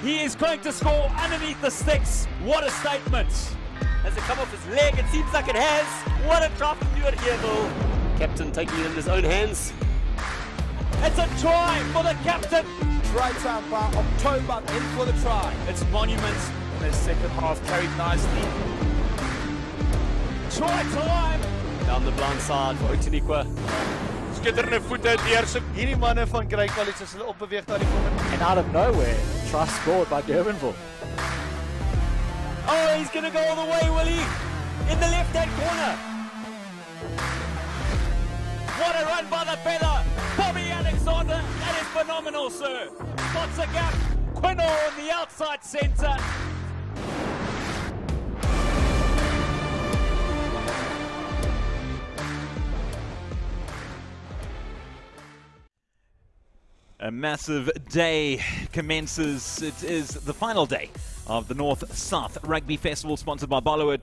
He is going to score underneath the sticks. What a statement. Has it come off his leg? It seems like it has. What a try from Noordheuwel. Captain taking it in his own hands. It's a try for the captain. Right hand by October in for the try. It's Monument in the second half, carried nicely. Try time. Down the blind side for Otinikwa. Skitterende voete deur. Hierdie manne van Grey College as hulle opbeweeg na die voorkant. And out of nowhere, try scored by Durbanville. Oh, he's going to go all the way, will he? In the left-hand corner. What a run by the feather. Bobby Alexander, that is phenomenal, sir. Spots a gap. Quinor on the outside centre. A massive day commences. It is the final day of the North-South Rugby Festival, sponsored by Barloworld,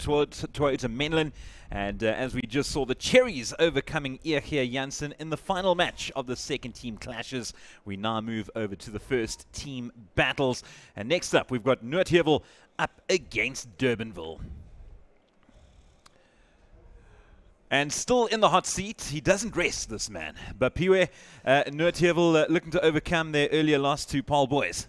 Toyota Menlyn. And as we just saw, the Cherries overcoming Eegheer Janssen in the final match of the second team clashes. We now move over to the first team battles. And next up, we've got Noordheuwel up against Durbanville. And still in the hot seat, he doesn't rest, this man. Bapiwe, Noordheuwel looking to overcome their earlier loss to Paul Boys.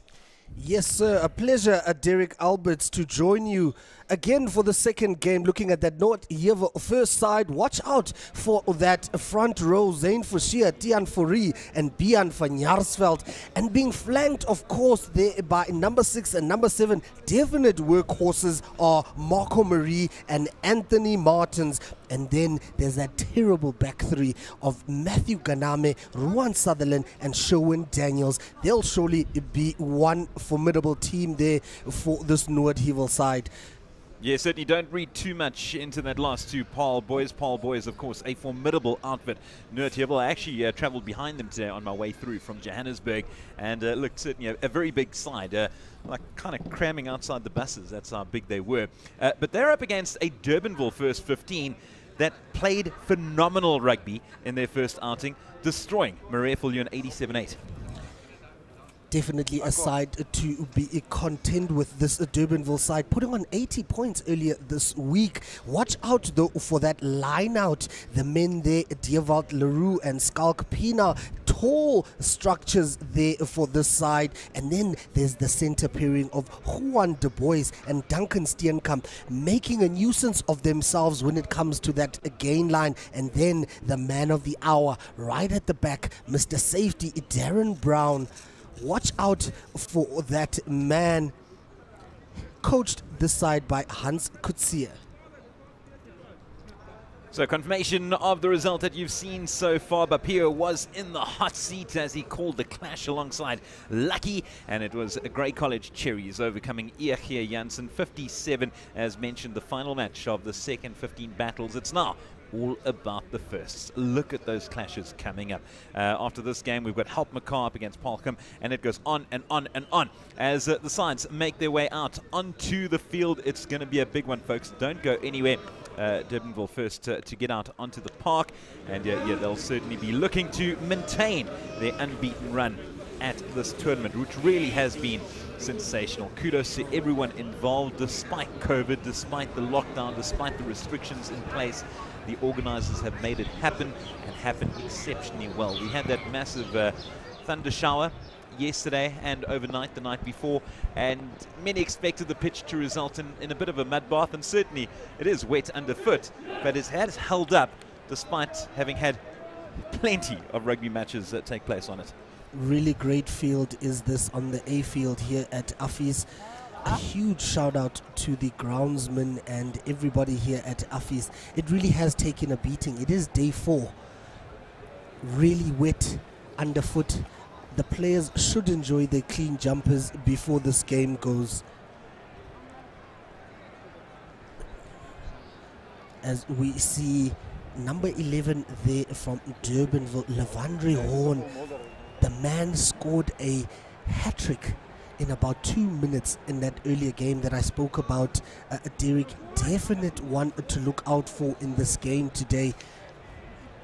Yes, sir. A pleasure, Derek Alberts, to join you again for the second game. Looking at that Noordheuwel first side, watch out for that front row. Zane Forsier, Tian Fourie, and Bian van Jaarsveld. And being flanked, of course, there by number 6 and number 7. Definite workhorses are Marco Marie and Anthony Martins. And then there's that terrible back three of Matthew Ganame, Ruan Sutherland, and Sherwin Daniels. They'll surely be one formidable team there for this Noordheuwel side. Yeah, certainly don't read too much into that loss to Paul Boys. Paul Boys, of course, a formidable outfit. Noordheuwel, I actually travelled behind them today on my way through from Johannesburg, and looked certainly a very big side, like kind of cramming outside the buses. That's how big they were. But they're up against a Durbanville first 15 that played phenomenal rugby in their first outing, destroying Marefullion 87-8. Definitely a side to be contend with, this Durbanville side, putting on 80 points earlier this week. Watch out though for that line out. The men there, Diewald Leroux and Skalk Pina, tall structures there for this side. And then there's the center pairing of Juan Du Bois and Duncan Steenkamp, making a nuisance of themselves when it comes to that gain line. And then the man of the hour right at the back, Mr. Safety, Darren Brown. Watch out for that man, coached this side by Hans Kutsia. So confirmation of the result that you've seen so far. Bapiwe was in the hot seat as he called the clash alongside Lucky, and it was Grey College Cherries overcoming Eegheer Janssen 57, as mentioned, the final match of the second 15 battles. It's now all about the firsts. Look at those clashes coming up. After this game, we've got Help McCarr up against Palcom, and it goes on and on and on as the sides make their way out onto the field. It's going to be a big one, folks. Don't go anywhere. Durbanville first to get out onto the park, and yeah, they'll certainly be looking to maintain their unbeaten run at this tournament, which really has been sensational. Kudos to everyone involved, despite COVID, despite the lockdown, despite the restrictions in place. The organizers have made it happen, and happen exceptionally well. We had that massive thunder shower yesterday and overnight the night before, and many expected the pitch to result in a bit of a mud bath, and certainly it is wet underfoot, but it has held up despite having had plenty of rugby matches that take place on it. Really great field is this on the A field here at Affys. A huge shout out to the groundsman and everybody here at Affys. It really has taken a beating. It is day 4. Really wet underfoot. The players should enjoy their clean jumpers before this game goes. As we see number 11 there from Durbanville, Levandre Horn. The man scored a hat-trick in about 2 minutes in that earlier game that I spoke about. Derek, definite one to look out for in this game today.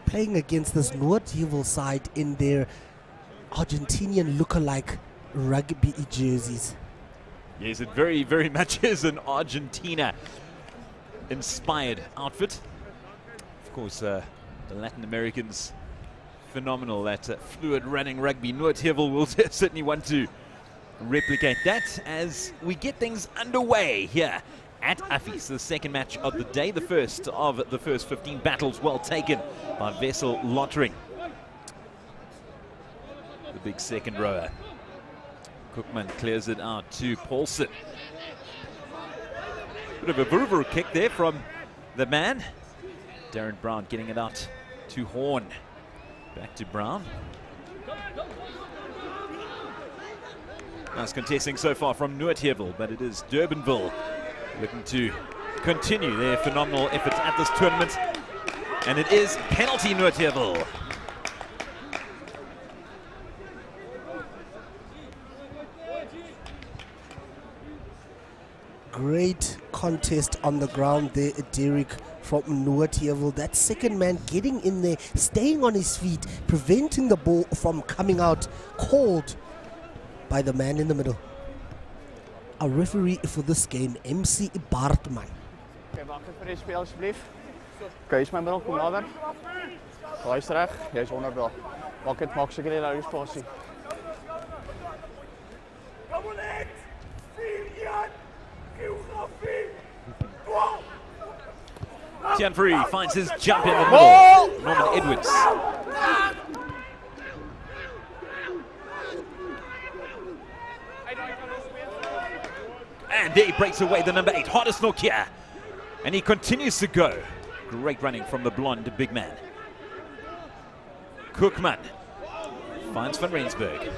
Playing against this Noordheuwel side in their Argentinian look-alike rugby jerseys. Yes, it very, very much is an Argentina-inspired outfit. Of course, the Latin Americans, phenomenal. That fluid running rugby. Noordheuwel will certainly want to replicate that as we get things underway here at Affies, the second match of the day, the first of the first 15 battles, well taken by Vessel Lottering. The big second rower. Kookman clears it out to Paulson. Bit of a vurver kick there from the man. Darren Brown getting it out to Horn. Back to Brown. Nice contesting so far from Noordheuwel, but it is Durbanville looking to continue their phenomenal efforts at this tournament. And it is penalty Noordheuwel. Great contest on the ground there, Derek, from Noordheuwel. That second man getting in there, staying on his feet, preventing the ball from coming out, called by the man in the middle. Our referee for this game, MC Bartman. Okay, wacht even voor deze speel alsjeblieft. Oké, is mijn middel, kom nader. Luister recht, jij is onderbel. Wacht het, maak zeker naar uw positie. Tian Free finds his jump in the middle. Norman Edwards. And there he breaks away the number 8, Hardest Nokia. And he continues to go. Great running from the blonde big man. Kookman finds Van Rensburg.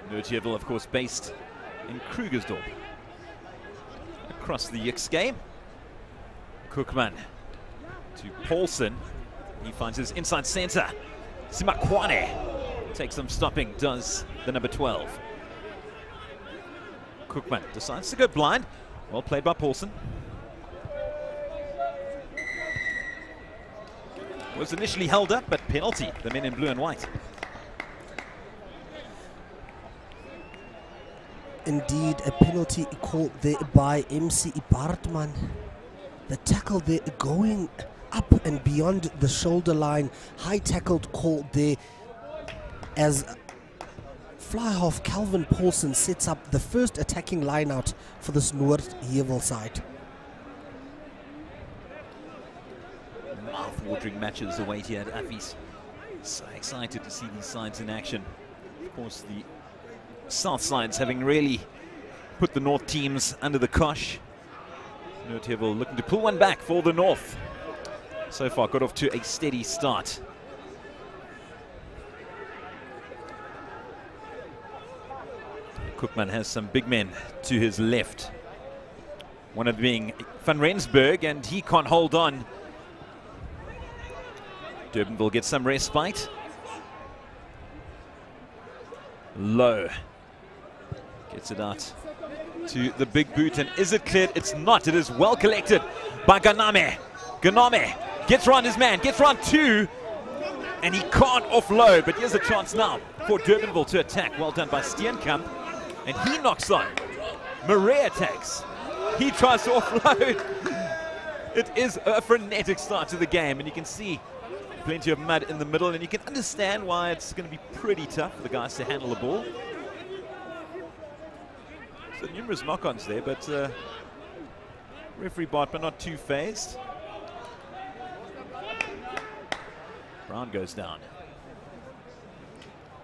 Noordheuwel, of course, based in Krugersdorp. Across the Yix game. Kookman to Paulson. He finds his inside center. Simakwane takes some stopping, does the number 12. Kookman decides to go blind. Well played by Paulson. Was initially held up, but penalty, the men in blue and white. Indeed, a penalty called there by MC Bartman. The tackle there going up and beyond the shoulder line. High tackled called there as fly half Calvin Paulson sets up the first attacking line out for this Noordheuwel side. Mouth-watering matches await here at Affies. So excited to see these sides in action. Of course, the South sides having really put the North teams under the cosh. Noordheuwel looking to pull one back for the North. So far got off to a steady start. Kookman has some big men to his left. One of them being Van Rensburg, and he can't hold on. Durbanville gets some respite. Low gets it out to the big boot, and is it cleared? It's not. It is well collected by Ganame. Ganame gets round his man, gets round two, and he can't offload, but here's a chance now for Durbanville to attack. Well done by Steenkamp, and he knocks on. Murray attacks. He tries to offload. It is a frenetic start to the game, and you can see plenty of mud in the middle, and you can understand why it's going to be pretty tough for the guys to handle the ball. So numerous knock-ons there, but referee Bartman not too phased. Brown goes down.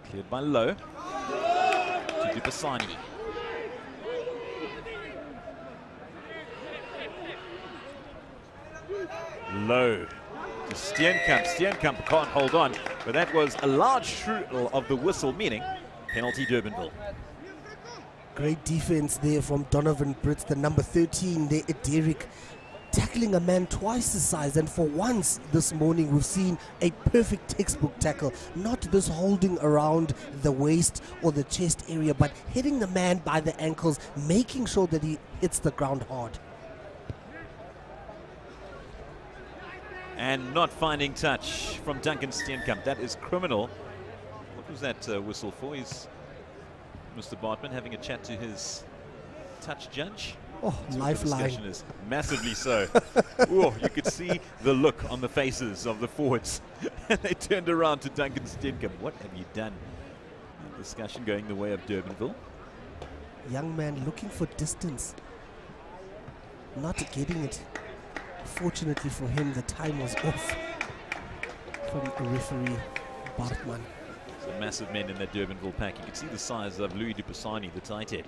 Cleared by Low to Dupasani. Low to Steenkamp. Steenkamp can't hold on, but that was a large shrill of the whistle, meaning penalty Durbanville. Great defense there from Donovan Brits, the number 13 there, Derek, tackling a man twice his size, and for once this morning we've seen a perfect textbook tackle, not this holding around the waist or the chest area, but hitting the man by the ankles, making sure that he hits the ground hard. and not finding touch from Duncan Steenkamp. That is criminal. What was that whistle for? Is Mr. Bartman having a chat to his touch judge? Oh, lifeline. The discussion is massively so. Ooh, you could see the look on the faces of the forwards. And they turned around to Duncan Steenkamp. What have you done? Discussion going the way of Durbanville. Young man looking for distance. Not getting it. Fortunately for him, the time was off from referee Bartman. Some massive men in that Durbanville pack. You can see the size of Louis Dupassani, the tight head.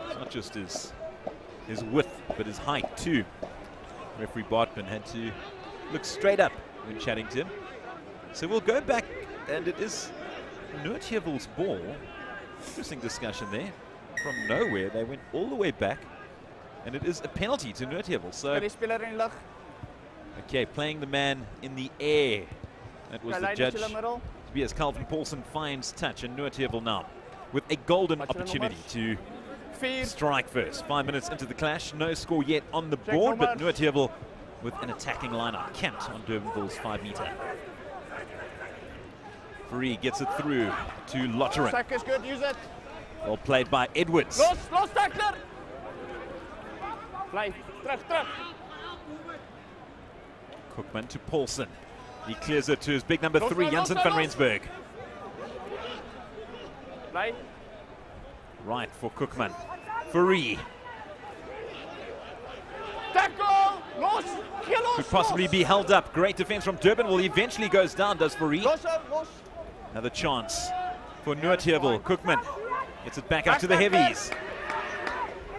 It's not just his width, but his height too. Referee Bartman had to look straight up when chatting to him. So we'll go back, and it is Noordheuwel's ball. Interesting discussion there. From nowhere, they went all the way back, and it is a penalty to Noordheuwel. So, okay, playing the man in the air. That was the judge. As Calvin Paulson finds touch, and Noordheuwel now with a golden opportunity to strike first. 5 minutes into the clash, no score yet on the board, but Noordheuwel with an attacking lineup camped on Durbanville's 5-meter. Free gets it through to Lotterin. Sack is good, use it. Well played by Edwards. Los tackler. Play, terug. Koopman to Paulson. He clears it to his big number 3, Janssen van Rensburg. Play. Right for Koopman. Free. Tackle! Los! Could possibly be held up. Great defense from Durbanville. He eventually goes down, does Free. Another chance for Noordheuwel. Koopman gets it back out to the heavies.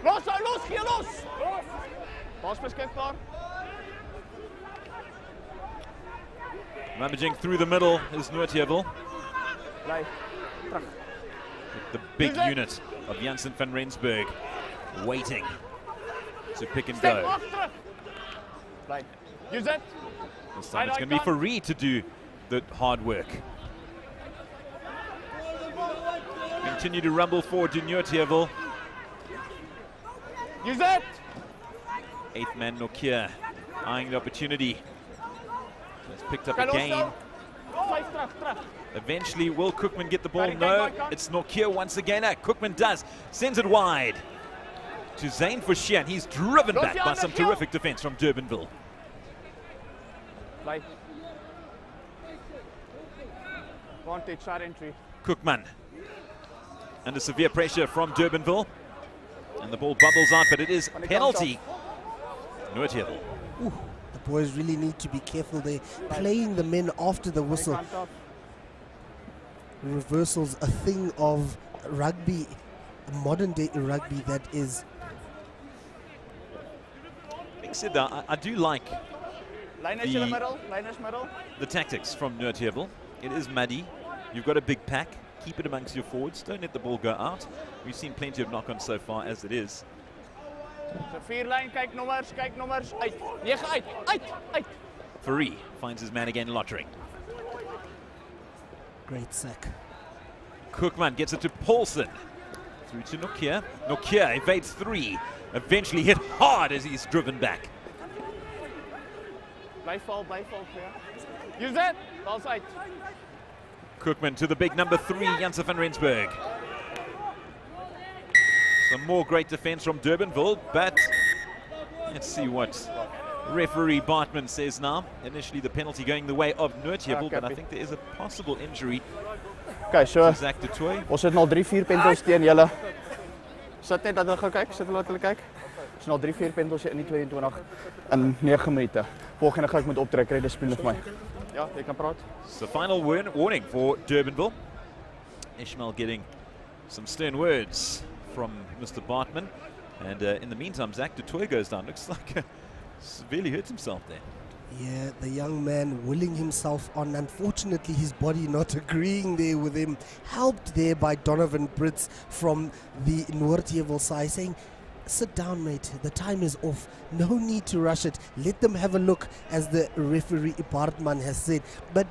Los! Bas beskikbaar. Rummaging through the middle is Noordheuwel. Play. Terug. The big unit of Janssen van Rensburg waiting to pick and go. Play. Use it. This time it's going to be for Reed to do the hard work. Continue to rumble forward to Noordheuwel. Use it. 8th man Nokia eyeing the opportunity. It's picked up again. Eventually, will Koopman get the ball? No, it's Nokia once again. Koopman does. Sends it wide to Zane Forshia. He's driven back by some terrific defense from Durbanville. Play. Vantage, side entry. Koopman under severe pressure from Durbanville. And the ball bubbles out, but it is penalty. Noordheuwel. The boys really need to be careful. They're playing the men after the whistle. Reversals, a thing of rugby, modern day rugby that is. Being said that, I do like middle. the tactics from Noordheuwel. It is muddy. You've got a big pack. Keep it amongst your forwards. Don't let the ball go out. We've seen plenty of knock-ons so far as it is. Kyk nommers, uit. 9 uit. Faree finds his man again, Lottering. Great sack. Koopman gets it to Paulson. Through to Nokia. Nokia evades 3. Eventually hit hard as he's driven back. Blijf val, clear. Use it. Bal's uit. Koopman to the big number 3, Janssen van Rensburg. Some more great defense from Durbanville, but let's see what referee Bartman says now. Initially the penalty going the way of Noordheuwel, but I think there is a possible injury Okay, so to Zach de Toy. ons het al 3-4 pendels teen julle. Sit net dat hulle gaan kyk, laat hulle kyk. Ons het al 3-4 pendels in die 22 in 9 minute. Volgende gaan ek moet optrek, kry disipline vir my. Ja, jy kan praat. So final warning for Durbanville. Ishmael getting some stern words from Mr. Bartman, and in the meantime Zach de Toy goes down. Looks like severely hurt himself there. Yeah, the young man willing himself on. Unfortunately, his body not agreeing there with him. Helped there by Donovan Brits from the Noordheuwel side, saying, sit down, mate. The time is off. No need to rush it. Let them have a look, as the referee Bartman has said. But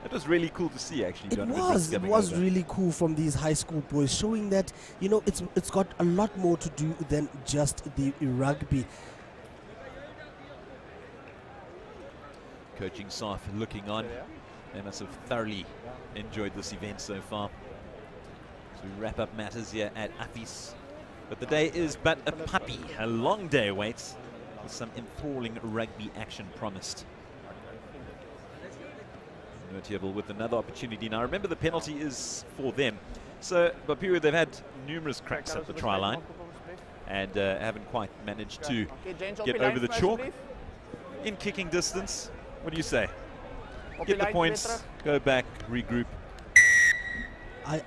it was really cool to see, actually. It was really cool from these high school boys, showing that, you know, it's got a lot more to do than just the rugby. coaching staff looking on. They must have thoroughly enjoyed this event so far. As we wrap up matters here at Affis. But the day is but a puppy. A long day awaits with some enthralling rugby action promised. Noordheuwel with another opportunity. Now remember, the penalty is for them. So Bapiru, they've had numerous cracks at the try line and haven't quite managed to get over the chalk. In kicking distance, what do you say? Get the points, go back, regroup.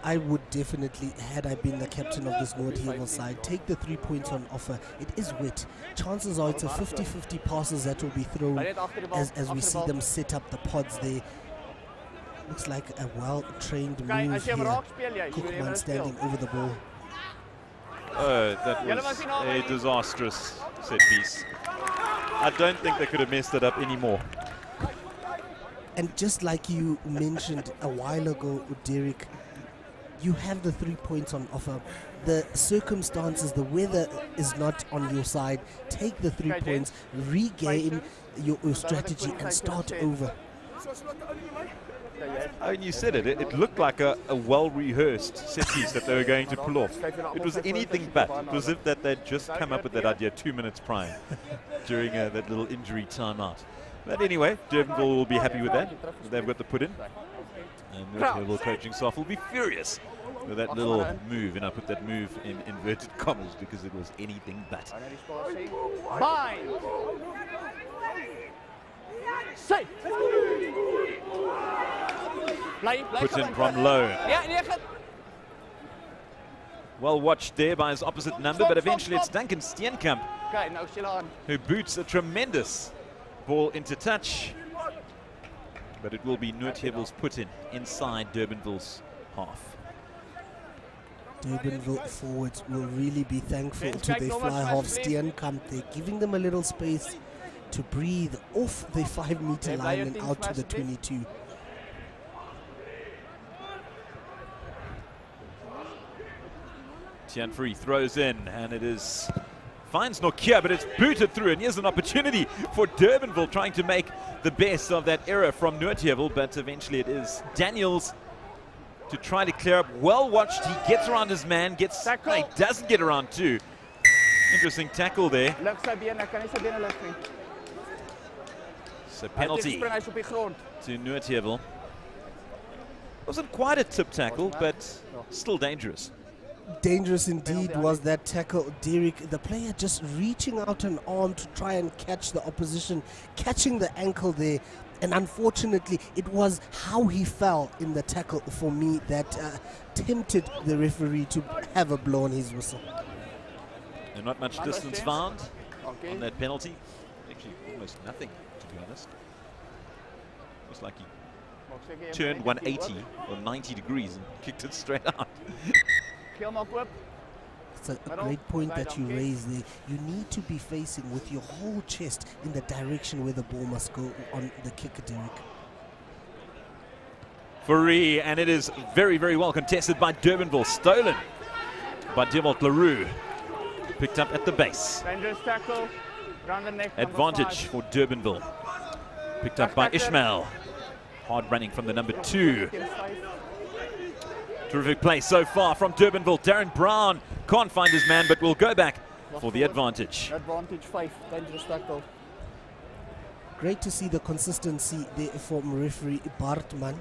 I would definitely, had I been the captain of this Noordheuwel side, take the 3 points on offer. It is wet. Chances are it's a 50-50 passes that will be thrown as we see them set up the pods there. Looks like a well-trained move here. Cookman standing over the ball. Oh, that was a disastrous set piece. I don't think they could have messed it up anymore. And just like you mentioned a while ago, Derek, you have the 3 points on offer. The circumstances, the weather is not on your side. Take the 3 points, regain your strategy and start over. I mean, you said it. It looked like a well-rehearsed set piece that they were going to pull off. It was anything but. It was as if that they'd just come up with that idea 2 minutes prior during that little injury timeout. But anyway, Durbanville will be happy with that. They've got the put in. And Noordheuwel coaching staff will be furious with that little move. And I put that move in inverted commas because it was anything but. Put in from low. Well watched there by his opposite number, but eventually it's Duncan Steenkamp who boots a tremendous ball into touch. But it will be Noordheuwel's put in inside Durbanville's half. Durbanville forwards will really be thankful to their fly half Steenkamp. They're giving them a little space to breathe off the 5-meter line and out to the 22. Tianfree throws in, and it is finds Nokia, but it's booted through, and here's an opportunity for Durbanville trying to make the best of that error from Noordheuwel, but eventually it is Daniels to try to clear up. Well watched, he gets around his man, he doesn't get around too. Interesting tackle there. So penalty to Noordheuwel. Wasn't quite a tip tackle, but still dangerous. Dangerous indeed was that tackle, Derek. The player just reaching out an arm to try and catch the opposition, catching the ankle there. And unfortunately, it was how he fell in the tackle for me that tempted the referee to have a blow on his whistle. And not much distance found on that penalty. Actually, almost nothing, to be honest. Looks like he turned 180 or 90 degrees and kicked it straight out. It's a great point that you raised there. You need to be facing with your whole chest in the direction where the ball must go on the kicker, Derek. Free, and it is very, very well contested by Durbanville. Stolen by Devalt Leroux. Picked up at the base. Advantage for Durbanville. Picked up by Ishmael. Hard running from the number 2. Terrific play so far from Durbanville. Darren Brown can't find his man, but will go back for the advantage. Advantage 5, dangerous tackle. Great to see the consistency there from referee Bartman,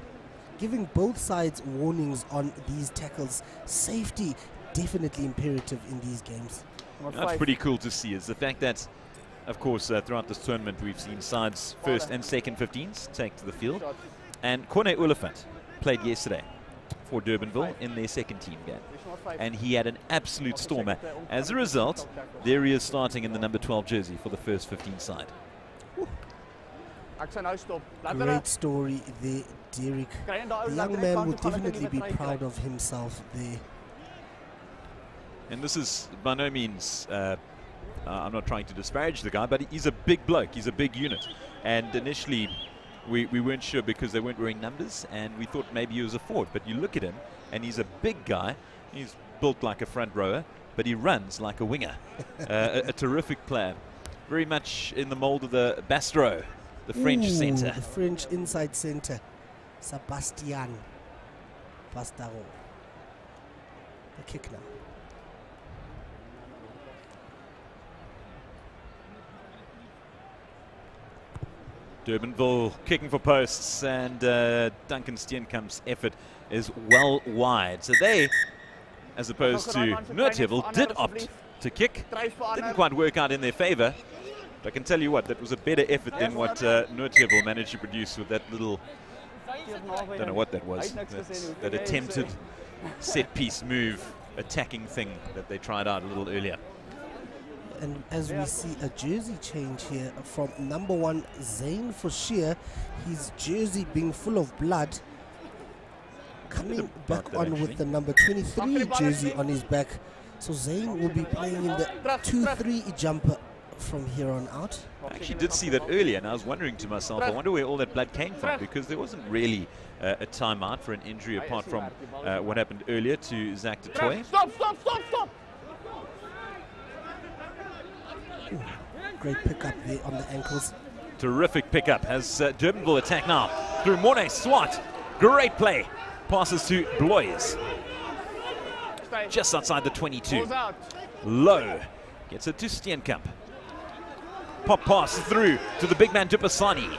giving both sides warnings on these tackles. Safety definitely imperative in these games. That's pretty cool to see, is the fact that, of course, throughout this tournament we've seen sides first and second 15s take to the field. And Corne Oliphant played yesterday for Durbanville in their second team game, and he had an absolute stormer. As a result, there he is starting in the number 12 jersey for the first 15 side. Great story there, Derek. The young man would definitely be proud of himself there. And this is by no means, I'm not trying to disparage the guy, but he's a big bloke, he's a big unit. And initially, we weren't sure because they weren't wearing numbers, and we thought maybe he was a forward. But you look at him, and he's a big guy. He's built like a front rower, but he runs like a winger. A terrific player. Very much in the mold of the Bastro the French centre. The French inside centre, Sebastian Pastaro. The kick now. Durbanville kicking for posts, and Duncan Steenkamp's effort is well wide. So they, as opposed to Noordheuwel, did opt to kick. Didn't quite work out in their favour. But I can tell you what, that was a better effort than what Noordheuwel managed to produce with that little, don't know what that was, that attempted set-piece move, attacking thing that they tried out a little earlier. And as we see a jersey change here from number 1 Zayn Fosheer, his jersey being full of blood, coming back on with the number 23 jersey on his back. So Zayn will be playing in the 2-3 jumper from here on out. I actually did see that earlier, and I was wondering to myself, I wonder where all that blood came from, because there wasn't really a timeout for an injury apart from what happened earlier to Zach de Toy. Stop! Great pickup there on the ankles. Terrific pickup as Durbanville attack now through Mornay Swart. Great play. Passes to Blois. Just outside the 22. Low gets it to Steenkamp. Pop pass through to the big man Dupasani.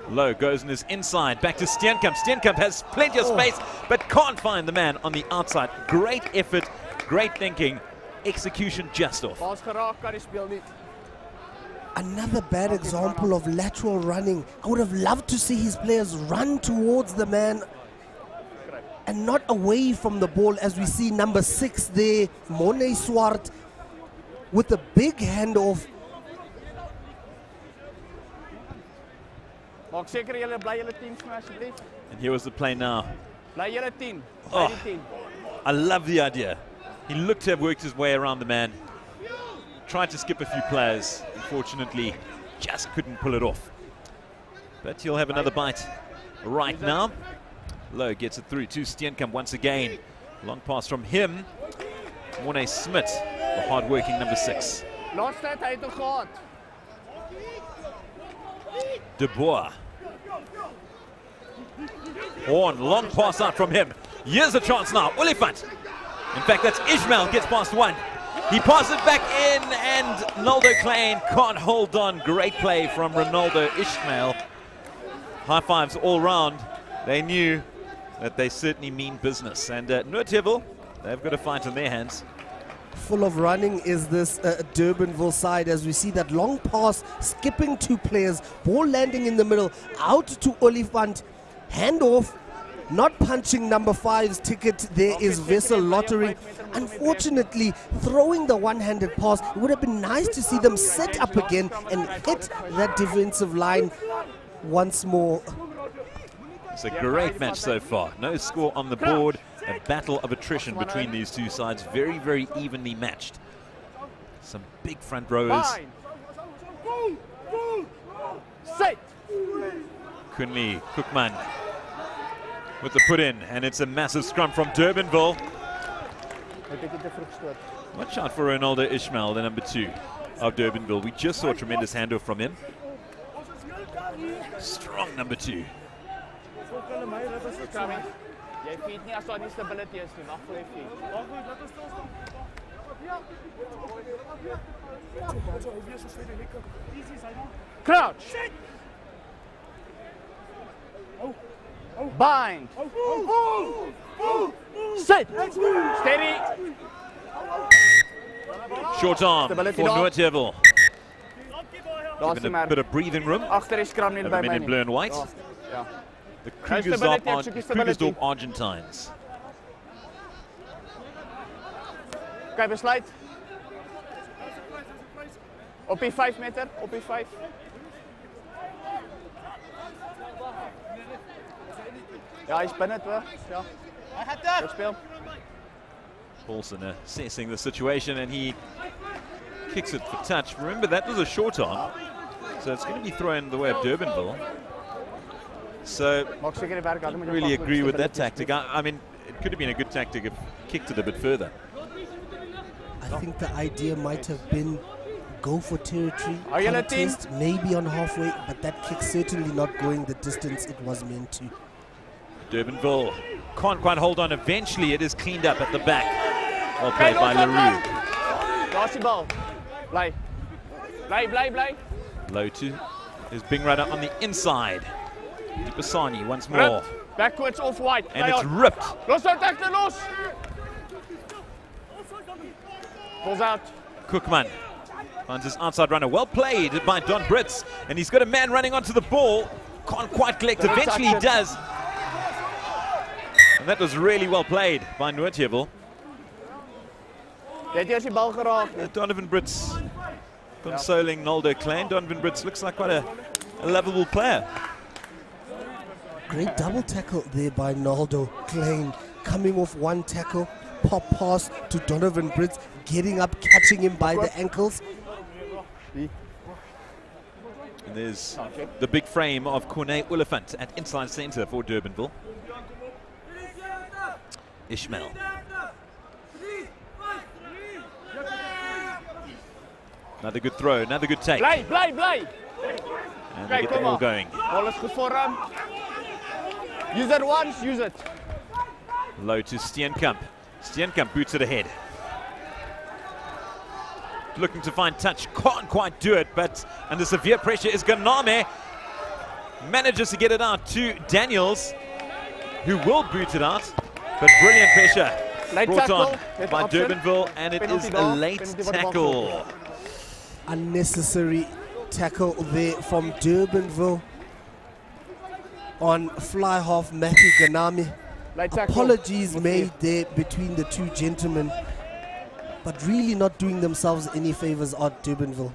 Low goes in his inside, back to Steenkamp. Steenkamp has plenty of space, but can't find the man on the outside. Great effort, great thinking. Execution just off. Another bad example of lateral running. I would have loved to see his players run towards the man and not away from the ball, as we see number 6 there, Mornay Swart, with a big handoff. And here was the play now. Oh. I love the idea. He looked to have worked his way around the man. Tried to skip a few players. Unfortunately, just couldn't pull it off. But he'll have another bite right now. Low gets it through to Steenkamp once again. Long pass from him. Mornay Smith, the hard-working number 6. De Boer. Horn, long pass out from him. Here's a chance now. Olifant. In fact, that's Ishmael, gets past 1. He passes it back in, and Naldo Klein can't hold on. Great play from Ronaldo Ishmael. High fives all round. They knew that they certainly mean business. And Noordheuwel, they've got a fight on their hands. Full of running is this Durbanville side, as we see that long pass, skipping 2 players, ball landing in the middle, out to Olifant, handoff. Not punching number 5's ticket, there is Vessel Lottery. Unfortunately, throwing the one-handed pass, it would have been nice to see them set up again and hit that defensive line once more. It's a great match so far. No score on the board. A battle of attrition between these two sides. Very, very evenly matched. Some big front rowers. Kunli Kookman with the put in, and it's a massive scrum from Durbanville. Watch out for Ronaldo Ishmael, the number 2 of Durbanville. We just saw a tremendous handoff from him. Strong number 2. Crouch. Bind. Sit. Steady. Short arm for Noordheuwel. Given a bit of breathing room. The men in blue and white. The Krugersdorp Argentines. Okay, besluit. Op die 5 meter, op die 5. Ja, hy's binne toe. Ja. Goed speel. Paulson assessing the situation, and he kicks it for touch. Remember, that was a short arm, so it's going to be thrown the way of Durbanville. So, I don't really agree with that tactic. I mean, it could have been a good tactic if kicked it a bit further. I think the idea might have been go for territory. Are you letting? Contest maybe on halfway, but that kick certainly not going the distance it was meant to. Durbanville can't quite hold on. Eventually, it is cleaned up at the back. Well played by LaRue. Last ball. Play. Low to his big runner on the inside. Dipasani once more. Ripped. Backwards off white. And it's ripped. Los out, tackle, los. Pulls out. Kookman finds his outside runner. Well played by Don Brits. And he's got a man running onto the ball. Can't quite collect. Eventually he does. And that was really well played by Noordheuwel. Donovan Brits consoling Noldo Klein. Donovan Brits looks like quite a lovable player. Great double tackle there by Noldo Klein. Coming off one tackle, pop pass to Donovan Brits, getting up, catching him by the ankles. And there's the big frame of Corne Oliphant at inside centre for Durbanville. Ishmael. Another good throw, another good take. Play. And they get the ball going. Ball is good for him. Use it once, use it. Low to Steenkamp. Steenkamp boots it ahead. Looking to find touch, can't quite do it, but under severe pressure is Ganame. Manages to get it out to Daniels, who will boot it out, but brilliant pressure brought on by Durbanville, and it is a late tackle. Unnecessary tackle there from Durbanville on fly half Matthew Ganame. Apologies made there between the two gentlemen, but really not doing themselves any favors at Durbanville.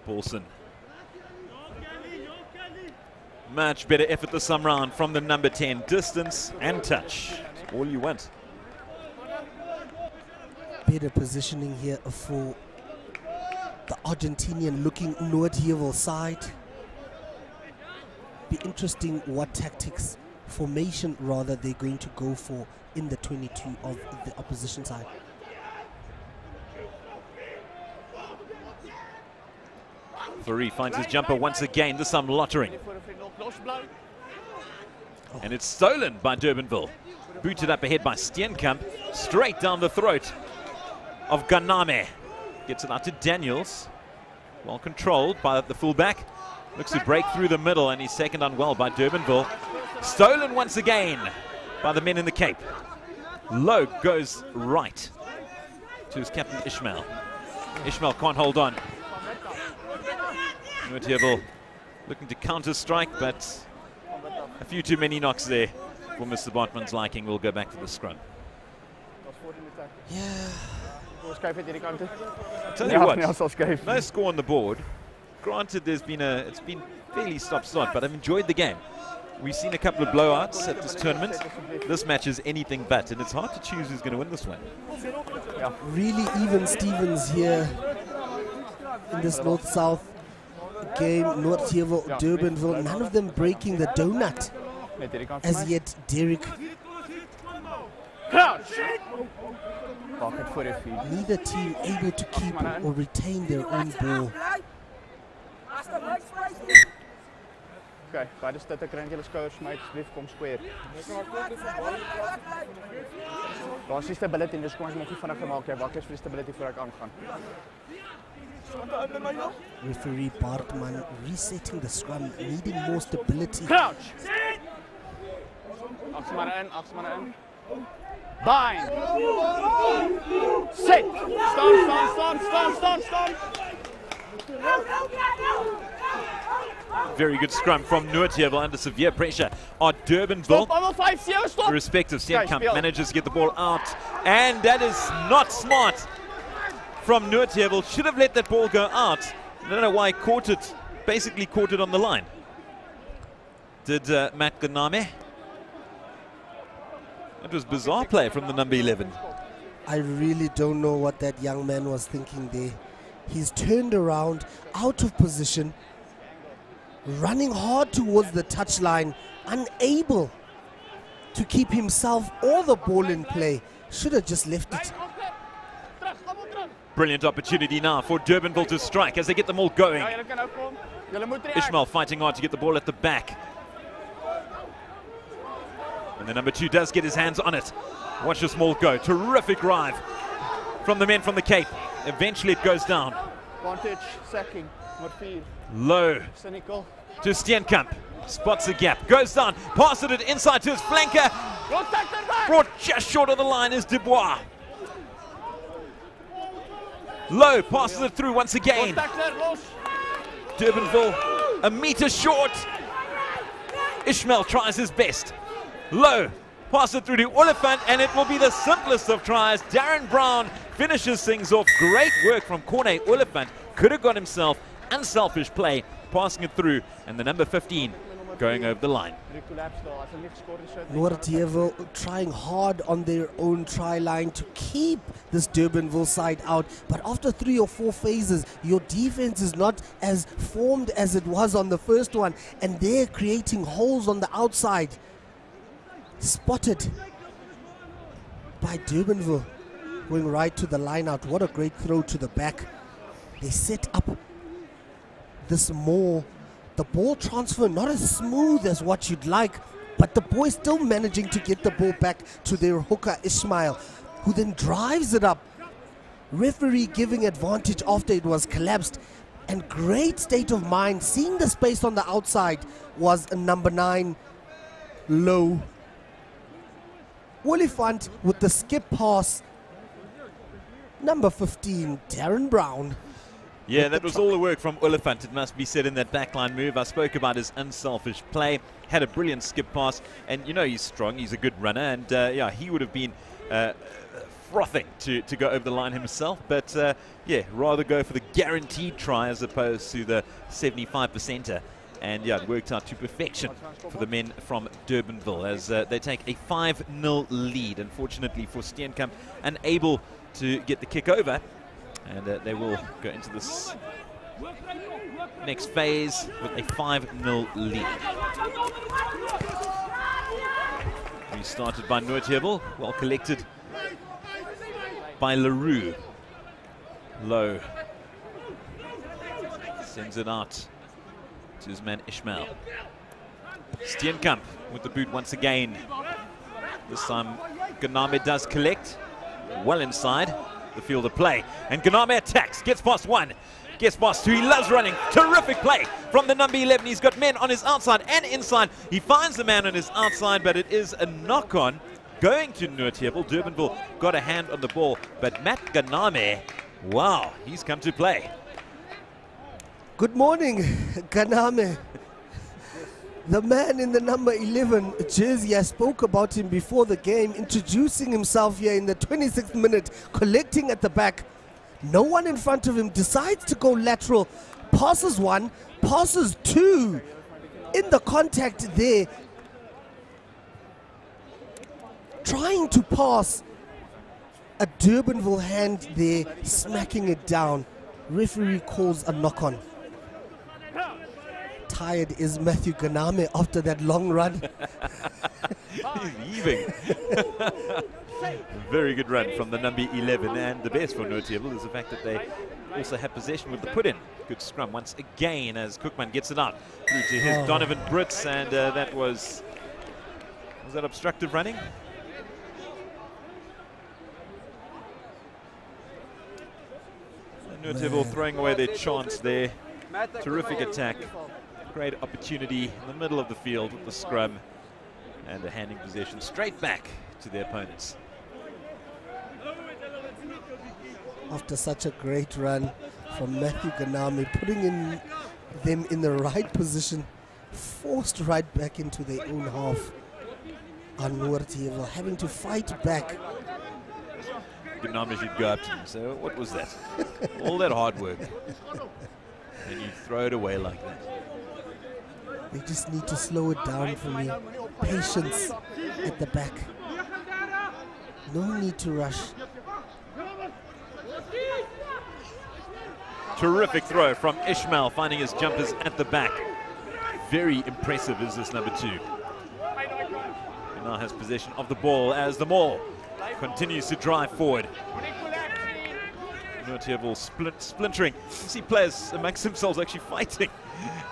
Paulson. Much better effort this time round from the number 10. Distance and touch. That's all you want. Better positioning here for the Argentinian looking Noordheuwel side. Be interesting what tactics, formation rather, they're going to go for in the 22 of the opposition side. Fourie finds his jumper once again, this time lottering. And it's stolen by Durbanville. Booted up ahead by Steenkamp, straight down the throat of Ganame. Gets it out to Daniels. Well controlled by the fullback. Looks to break through the middle, and he's taken on well by Durbanville. Stolen once again by the men in the Cape. Low goes right to his captain Ishmael. Ishmael can't hold on. Noordheuwel looking to counter-strike, but a few too many knocks there for Mr. Bartman's liking. We'll go back to the scrum. Yeah. I'll tell you what, no score on the board. Granted, it's been fairly stop-start, but I've enjoyed the game. We've seen a couple of blowouts at this tournament. This match is anything but, and it's hard to choose who's going to win this one. Really even Stevens here in this North-South game. Noordheuwel, Durbanville, none of them breaking the donut as yet. Derek. Neither team able to keep or retain their own ball. Okay, bij de stad krijg je de skouers, smijt, lift, kom square. Daar is stability, dus kom eens nog niet vanaf gemaakt. Ja, wacht eens voor de stability voor ik aangaan. Referee Bartman resetting the scrum, needing more stability. Crouch! Achter maar in. Bind! Sit! Stand! Very good scrum from Noordheuwel under severe pressure on Durbanville. Stop! Respective Steenkamp manages to get the ball out, and that is not smart from Noordheuwel. Should have let that ball go out. I don't know why he caught it, basically caught it on the line. Did Matt Ganame? It was bizarre play from the number 11. I really don't know what that young man was thinking there. He's turned around, out of position, running hard towards the touchline, unable to keep himself or the ball in play. Should have just left it. brilliant opportunity now for Durbanville to strike as they get them all going. Ja, julle kan nou kom. Julle moet react. Ishmael fighting hard to get the ball at the back. And the number 2 does get his hands on it. Watch this maul go. Terrific drive from the men from the Cape. Eventually it goes down. Vantage, sacking, nummer 4. Low Cynical. to Steenkamp. Spots the gap. Goes down. Passes it inside to his flanker. Brought just short of the line is Dubois. Low passes it through once again. Durbanville a meter short. Ishmael tries his best. Low passes it through to Oliphant, and it will be the simplest of tries. Darren Brown finishes things off. Great work from Corne Oliphant. Could have got himself unselfish play, passing it through, and the number 15 going over the line. Noordheuwel trying hard on their own try line to keep this Durbanville side out, but after 3 or 4 phases, your defense is not as formed as it was on the first one, and they're creating holes on the outside. Spotted by Durbanville, going right to the line out. What a great throw to the back. They set up this more. The ball transfer not as smooth as what you'd like, but the boys still managing to get the ball back to their hooker Ishmael, who then drives it up. Referee giving advantage after it was collapsed, and great state of mind, seeing the space on the outside, was number 9 Low. Oliphant with the skip pass. Number 15 Darren Brown. Yeah, that was all the work from Oliphant, it must be said, in that backline move. I spoke about his unselfish play. Had a brilliant skip pass, and you know he's strong, he's a good runner, and yeah, he would have been frothing to go over the line himself, but yeah, rather go for the guaranteed try as opposed to the 75%er. And yeah, it worked out to perfection for the men from Durbanville as they take a 5-0 lead. Unfortunately for Steenkamp, unable to get the kick over. And they will go into this next phase with a 5-0 lead. Restarted by Noordheuwel, well collected by LaRue. Low sends it out to his man Ishmael. Steenkamp with the boot once again. This time Ganame does collect well inside the field of play, and Ganame attacks, gets past 1, gets past 2. He loves running. Terrific play from the number 11. He's got men on his outside and inside. He finds the man on his outside, but it is a knock-on going to Noordheuwel. Durbanville got a hand on the ball, but Matt Ganame, wow, he's come to play. Good morning, Ganame. The man in the number 11 jersey, I spoke about him before the game, introducing himself here in the 26th minute, collecting at the back. No one in front of him, decides to go lateral, passes 1, passes 2. In the contact there, trying to pass. A Durbanville hand there, smacking it down. Referee calls a knock-on. Tired is Matthew Ganame after that long run. He's heaving. Very good run from the number 11, and the best for Noordheuwel is the fact that they also have possession with the put-in. Good scrum once again as Kookman gets it out through to his Donovan Brits, and that was that obstructive running? Noordheuwel throwing away their chance there. Terrific attack. Great opportunity in the middle of the field with the scrum and the handing possession straight back to their opponents. After such a great run from Matthew Ganame, putting them in the right position, forced right back into their own half. Noordheuwel having to fight back. Ganame should go up to him. So what was that? All that hard work. And you throw it away like that. They just need to slow it down for me. Patience at the back. No need to rush. Terrific throw from Ishmael, finding his jumpers at the back. Very impressive is this number 2. He now has possession of the ball as the maul continues to drive forward. Noordheuwel splintering. You see players amongst themselves actually fighting.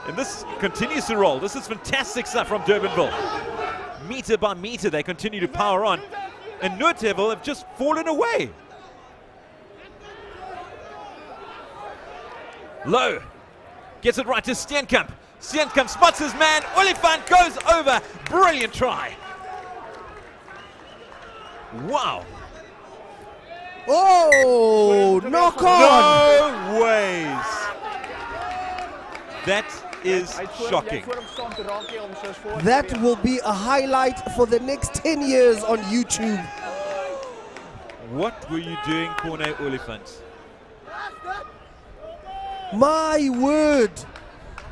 And this continues to roll. This is fantastic stuff from Durbanville. Meter by meter, they continue to power on. And Noordheuwel have just fallen away. Low gets it right to Steenkamp. Steenkamp spots his man. Olifant goes over. Brilliant try. Wow. Oh, knock on! No ways. That is shocking. That will be a highlight for the next 10 years on YouTube. What were you doing, Corne Olifant? My word.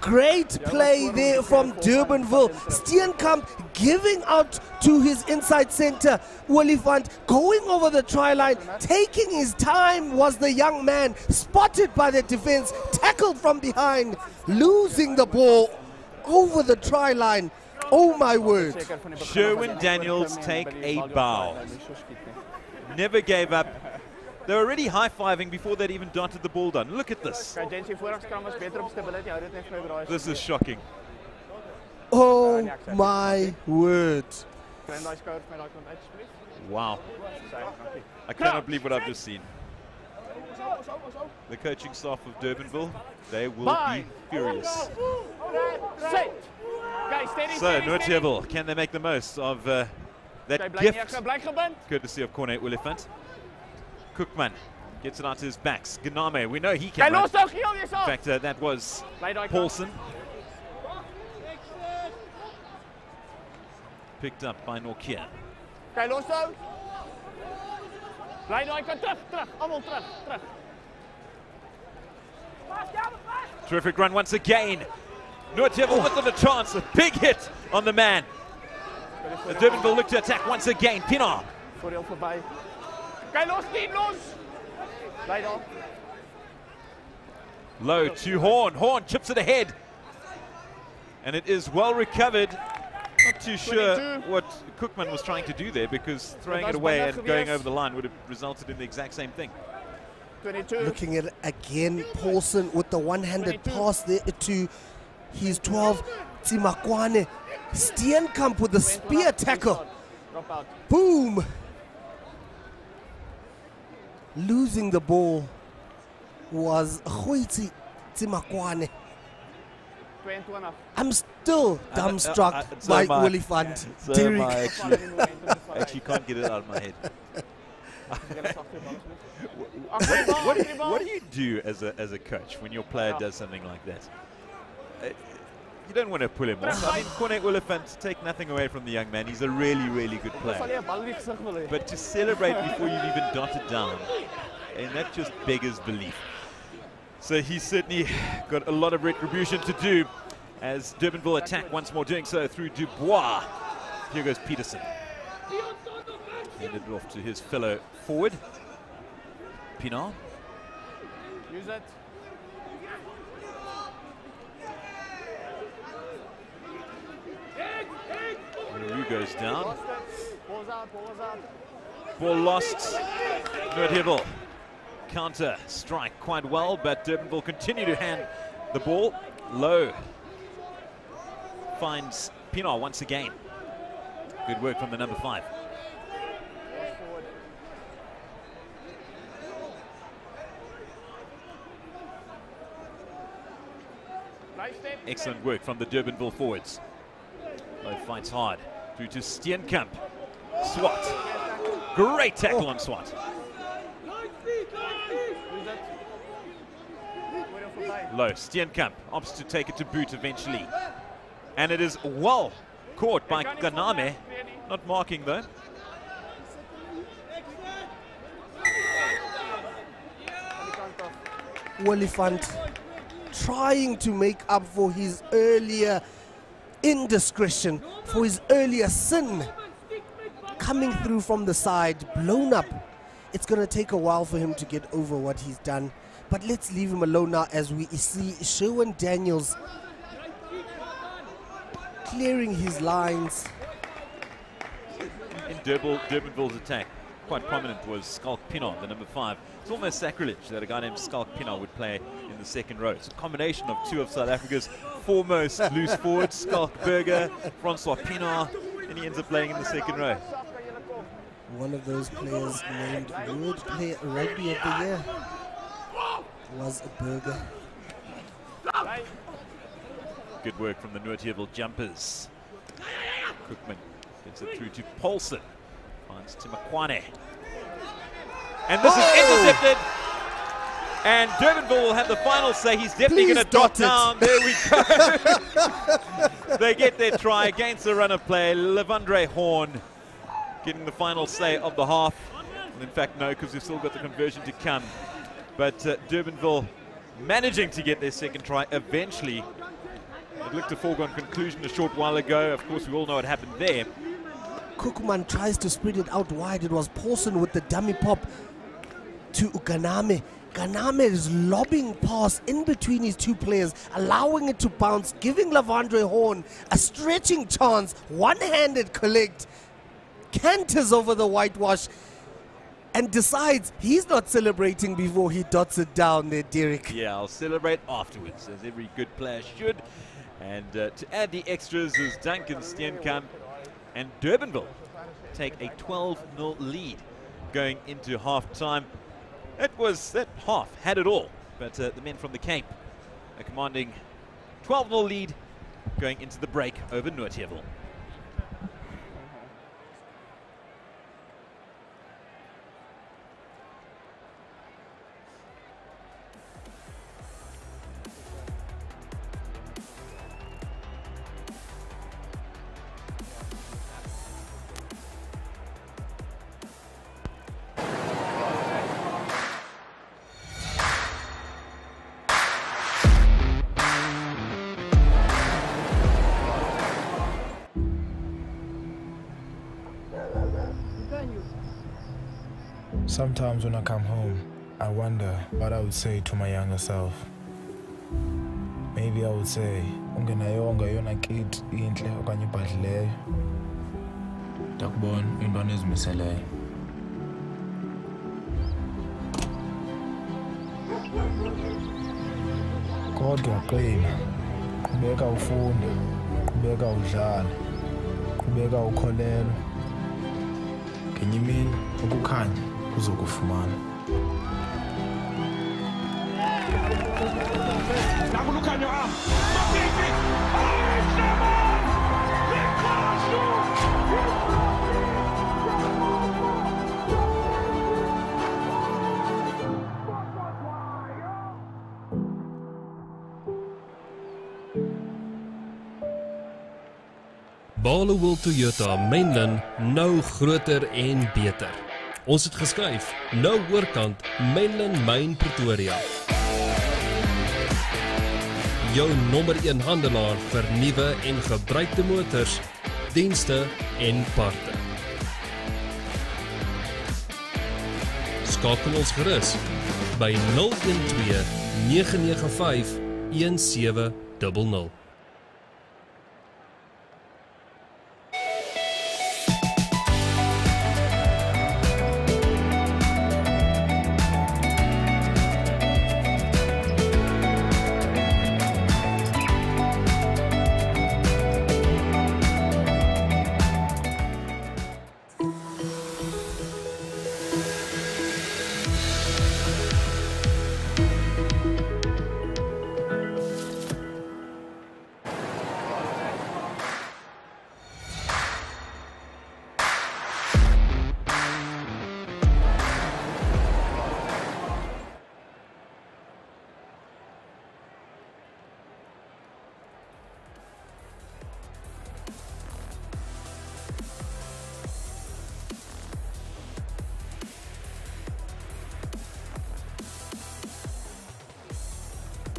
Great play there from Durbanville. Steenkamp giving out to his inside center. Olifant going over the try line, taking his time was the young man. Spotted by the defense, tackled from behind, losing the ball over the try line. Oh my word. Sherwin Daniels take a bow. Never gave up. They were already high-fiving before they'd even dotted the ball down. Look at this. This is shocking. Oh my word. Wow. I cannot believe what I've just seen. The coaching staff of Durbanville, they will be furious. So, Noordheuwel, can they make the most of that gift, courtesy of Corne Olifant? Kookman gets it out to his backs. Ganame, we know he can run. In fact, that was Paulson. Picked up by Nokia. Terrific run once again. Noordheuwel with a chance. A big hit on the man. Durbanville look to attack once again. Pienaar. Low to Horn. Horn chips it ahead. And it is well recovered. Not too sure what Kookman was trying to do there, because throwing it away and going over the line would have resulted in the exact same thing. Looking at it again, Paulson with the one-handed pass there to his 12, Timakwane. Steenkamp with the spear tackle. Boom! Losing the ball was Khoitsi Timakwane. I'm still dumbstruck by Olifant. I actually can't get it out of my head. What do you do as a coach when your player does something like that? You don't want to pull him off. I mean, Corne Olifant, take nothing away from the young man. He's a really, really good player. But to celebrate before you've even dotted down, and that just beggars belief. So he's certainly got a lot of retribution to do as Durbanville attack once more, doing so through Dubois. Here goes Peterson. Handed it off to his fellow forward, Pienaar. Use it. Leroux goes down. Ball lost. Noordheuwel counter strike quite well, but Durbanville continue to hand the ball. Low finds Pienaar once again. Good work from the number 5. Excellent work from the Durbanville forwards. Low fights hard through to Steenkamp. Swat. Great tackle on Swat. Low, Steenkamp opts to take it to boot eventually. And it is well caught by Ganame. Not marking though. Olifant trying to make up for his earlier indiscretion, for his earlier sin. Coming through from the side, blown up. It's going to take a while for him to get over what he's done. But let's leave him alone now as we see Sherwin Daniels clearing his lines. In Durbanville's attack, quite prominent was Skalk Pienaar, the number 5. It's almost sacrilege that a guy named Skalk Pienaar would play in the second row. It's a combination of two of South Africa's foremost loose forwards, Skalk Burger, Francois Pienaar, and he ends up playing in the second row. One of those players named World Player Rugby of the Year was a Burger. Good work from the Noordheuwel jumpers. Cookman gets it through to Paulson. Finds Timakwane. And this is intercepted. And Durbanville will have the final say. He's definitely going to dot down. There we go. They get their try against the run of play. Levandre Horn getting the final say of the half. Well, in fact, no, because we've still got the conversion to come. But Durbanville managing to get their second try eventually. It looked a foregone conclusion a short while ago. Of course, we all know what happened there. Kookman tries to spread it out wide. It was Paulson with the dummy pop to Ganame. Ganame is lobbing pass in between his two players, allowing it to bounce, giving Levandre Horn a stretching chance. One-handed collect, canters over the whitewash, and decides he's not celebrating before he dots it down there, Derek. Yeah, I'll celebrate afterwards, as every good player should. And to add the extras is Duncan Steenkamp, and Durbanville take a 12-0 lead going into half-time. That half had it all, but the men from the Cape are commanding 12-0 lead going into the break over Noordheuwel. Sometimes when I come home, I wonder what I would say to my younger self. Maybe I would say, ungenayonga yona kid inhle okanye ibhadlileyo. Ndakubona intwana ezimiseleyo. Kodwa qina, qhubeka ufunda, qhubeka udlala, qhubeka ukholelwa. Ngenye imini ukukhanya uzokufumana. Barloworld Toyota Menlyn nou groter en beter. Ons het geskryf, nou oorkant Menlyn Main Pretoria. Jou nommer 1 handelaar vir nuwe en gebruikte motors, dienste en parte. Skakel ons gerus by 012 995 1700.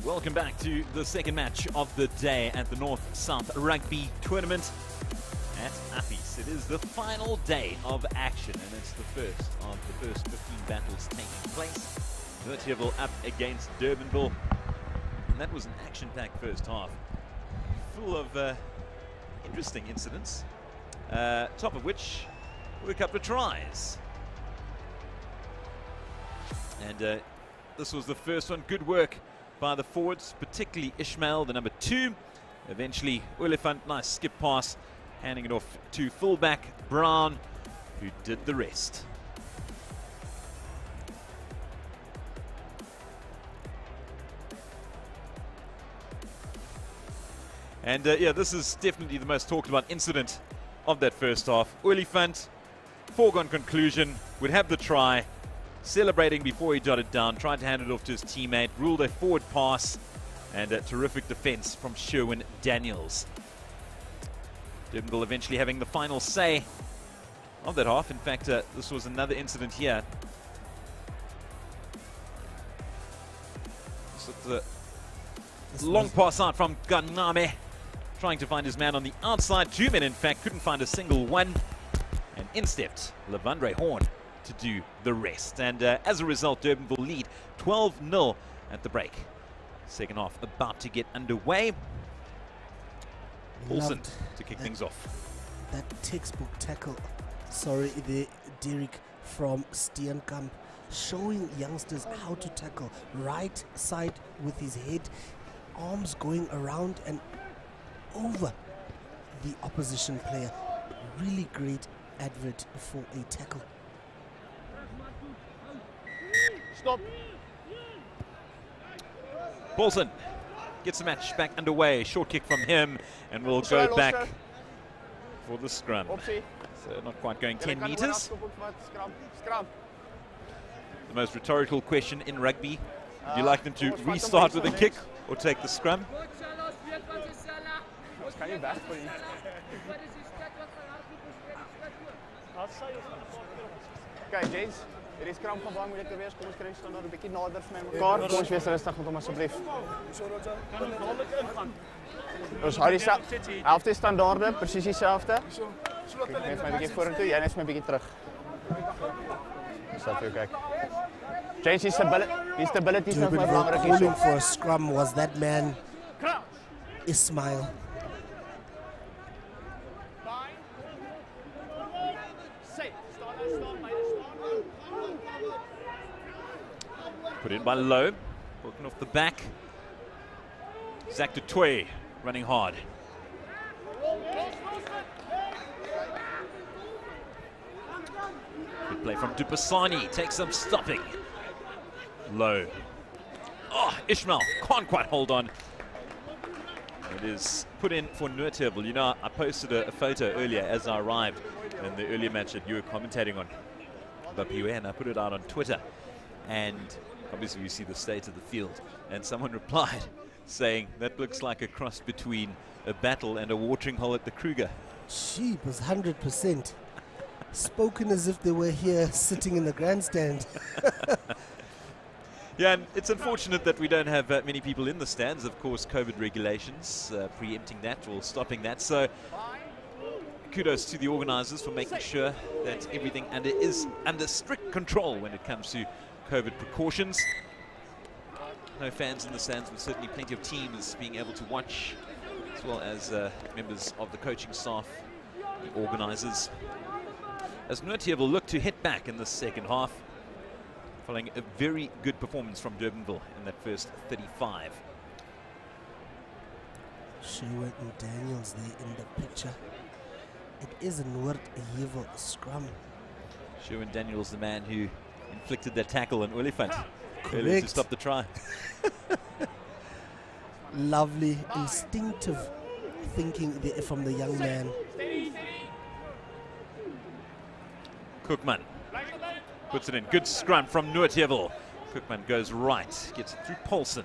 Welcome back to the second match of the day at the North-South Rugby Tournament at Appies. It is the final day of action, and it's the first of the first 15 battles taking place. Noordheuwel up against Durbanville, and that was an action-packed first half, full of interesting incidents, top of which were a couple of tries. And this was the first one. Good work by the forwards, particularly Ishmael, the number 2. Eventually, Oliphant, nice skip pass, handing it off to fullback Brown, who did the rest. And yeah, this is definitely the most talked about incident of that first half. Oliphant, foregone conclusion, would have the try, celebrating before he jotted down, tried to hand it off to his teammate, ruled a forward pass, and a terrific defense from Sherwin Daniels. Durbanville eventually having the final say of that half. In fact, this was another incident here. So the long pass out from Ganame, trying to find his man on the outside. 2 men, in fact, couldn't find a single one. And in stepped Lavandre Horn to do the rest. And as a result, Durbanville lead 12-0 at the break. Second half about to get underway. Olsen to kick things off. That textbook tackle, sorry, the Derek from Steenkamp, showing youngsters how to tackle. Right side with his head, arms going around and over the opposition player. Really great advert for a tackle. Stop. Paulson gets the match back underway. Short kick from him, and we'll go back for the scrum. So not quite going 10 meters. The most rhetorical question in rugby. Would you like them to restart with a kick or take the scrum? Okay, James. Er is kramp van baie moeilik te wees. Kom ons kry standaard 'n bietjie nader vir mekaar. Kom ons wees rustig met hom asseblief. Ons hou die helfte standaarde, presies dieselfde. Ek net my bietjie vorentoe, jy net my bietjie terug. Stop jou kyk. James, die stability is my belangrik hier. Calling for a scrum was that man Ismail. Put in by Lowe, broken off the back. Zach du Toit running hard. Good play from Dupasani, takes some stopping. Lowe. Oh, Ishmael can't quite hold on. It is put in for Noordheuwel. You know, I posted a photo earlier as I arrived in the earlier match that you were commentating on, and I put it out on Twitter. And obviously you see the state of the field, and someone replied saying that looks like a cross between a battle and a watering hole at the Kruger. She was 100%. Spoken as if they were here sitting in the grandstand. Yeah, and it's unfortunate that we don't have many people in the stands. Of course, COVID regulations preempting that or stopping that. So kudos to the organizers for making sure that everything is under strict control when it comes to COVID precautions. No fans in the stands, but certainly plenty of teams being able to watch, as well as members of the coaching staff, the organizers. As Noordheuwel look to hit back in the second half, following a very good performance from Durbanville in that first 35. Sherwin Daniels there in the picture. It is a Noordheuwel scrum. Sherwin Daniels, the man who inflicted that tackle on Oliphant earlier to stop the try. Lovely, instinctive thinking there from the young man. Cookman puts it in. Good scrum from Noordheuwel. Cookman goes right, gets it through Paulson.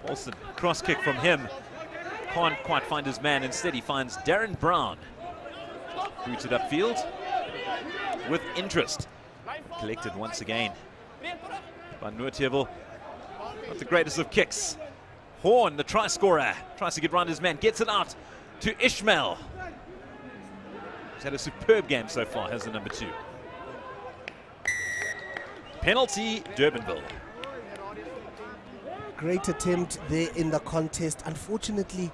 Paulson, cross kick from him. Can't quite find his man. Instead, he finds Darren Brown. Booted upfield with interest. Collected once again by Noordheuwel. Not the greatest of kicks. Horn, the try scorer, tries to get round his man, gets it out to Ishmael. He's had a superb game so far, has the number 2. Penalty, Durbanville. Great attempt there in the contest. Unfortunately,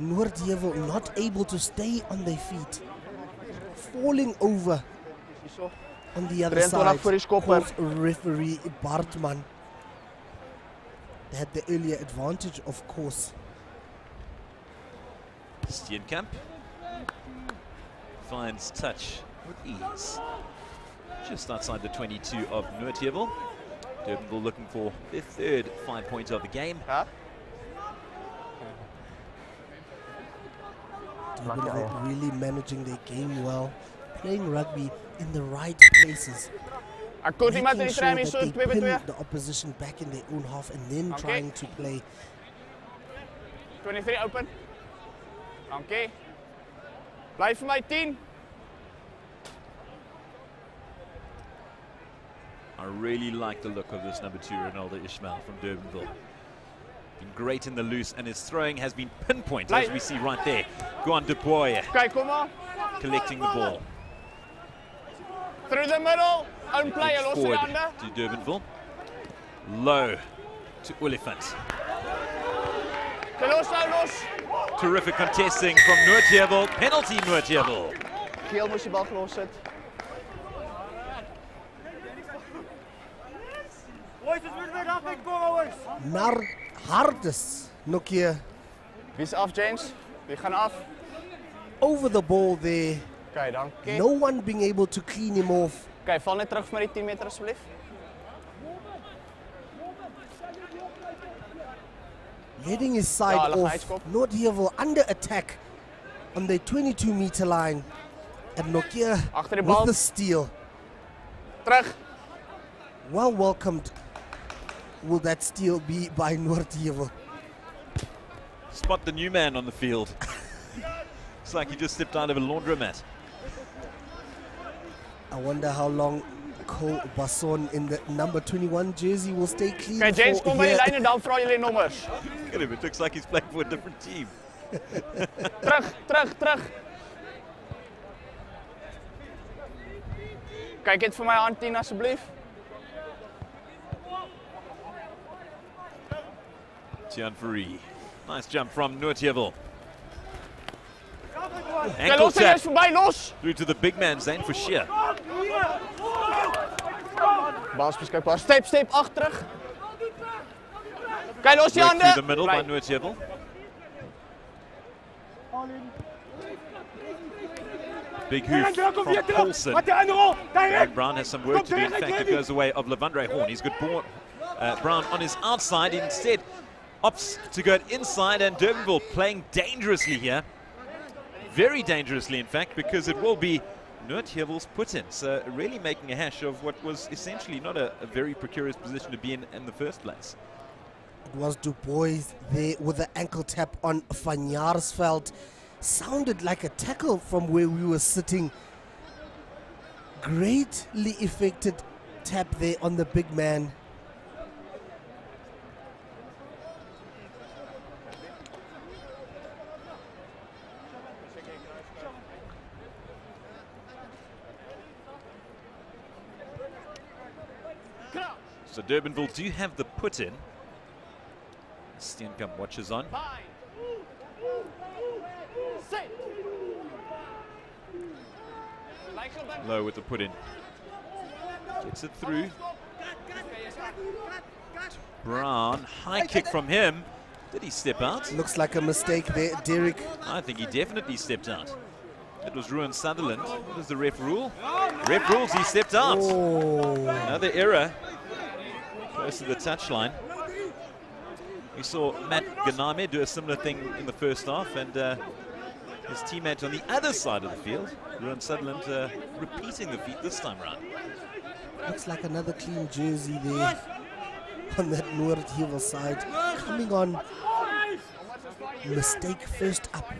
Noordheuwel not able to stay on their feet. Falling over On the other 23 side, voor die skopper. calls referee Bartman. They had the earlier advantage, of course. Steenkamp finds touch with ease. Just outside the 22 of Noordheuwel. Durbanville looking for their third 5 points of the game. Huh? Durbanville really managing their game well, playing rugby in the right places. Ek kon iemand in Making die sure tram that hier so they 2 by pin 2. the opposition back in their own half and then Okay. trying to play. 23 open. Dankie. Bly vir my 10. I really like the look of this number 2, Ronaldo Ishmael from Durbanville. Been great in the loose, and his throwing has been pinpoint, as we see right there. Guan de Boye Kyk, kom maar. collecting the ball. Through the middle. Own play, Pitch los die forward hande. to Durbanville. Low to Oliphant. Los nou los. Terrific contesting from Noordheuwel. Penalty Noordheuwel. Geel moes die bal gelos het. Naar Hardes, nog hier Wie is af, James? Wie gaan af? over the ball there. Kyk, dankie. No one being able to clean him off. Kyk, val net terug vir my die 10 meter asseblief. Letting his side Ja, hulle gaan off. uitskop. Noordheuwel under attack on the 22-meter line. And Nokia Agter die with bal. the steal. Terug. Well welcomed will that steal be by Noordheuwel. Spot the new man on the field. It's like he just stepped out of a laundromat. I wonder how long Cole Basson in the number 21 jersey will stay clean Kyk, James, for kom by die here. lyn en dan vra julle die nommers. Look at him, it looks like he's playing for a different team. Terug. Kyk net vir my hand 10 asseblief. Tian Fourie. Nice jump from Noordheuwel. Kyk, Ankle los tap is verby, los. through to the big man, Zane Forshia. Baas beskikbaar. Step ag terug. Kyk, los die Work hande. through the middle by Bly. Noordheuwel. Big hoof from Paulson. And Brown has some work to do. In fact, it goes the way of Levandre Horn. He's got Brown on his outside. Instead, opts to go inside, and Durbanville playing dangerously here. Very dangerously, in fact, because it will be Noordheuwel's put-in. So really making a hash of what was essentially not a very precarious position to be in the first place. It was Du Bois there with the ankle tap on Van Jaarsveld. Sounded like a tackle from where we were sitting. Greatly effected tap there on the big man. So Durbanville do have the put-in. Steenkamp watches on. Low with the put-in. Gets it through. Brown, high kick from him. Did he step out? Looks like a mistake there, Derek. I think he definitely stepped out. It was Ruan Sutherland. What does the ref rule? Ref rules he stepped out. Oh, Another error. Close to the touchline. We saw Matt Ganame do a similar thing in the first half, and his teammate on the other side of the field, Ruan Sutherland, repeating the feat this time round. looks like another clean jersey there on that Noordheuwel side. Coming on, mistake first up.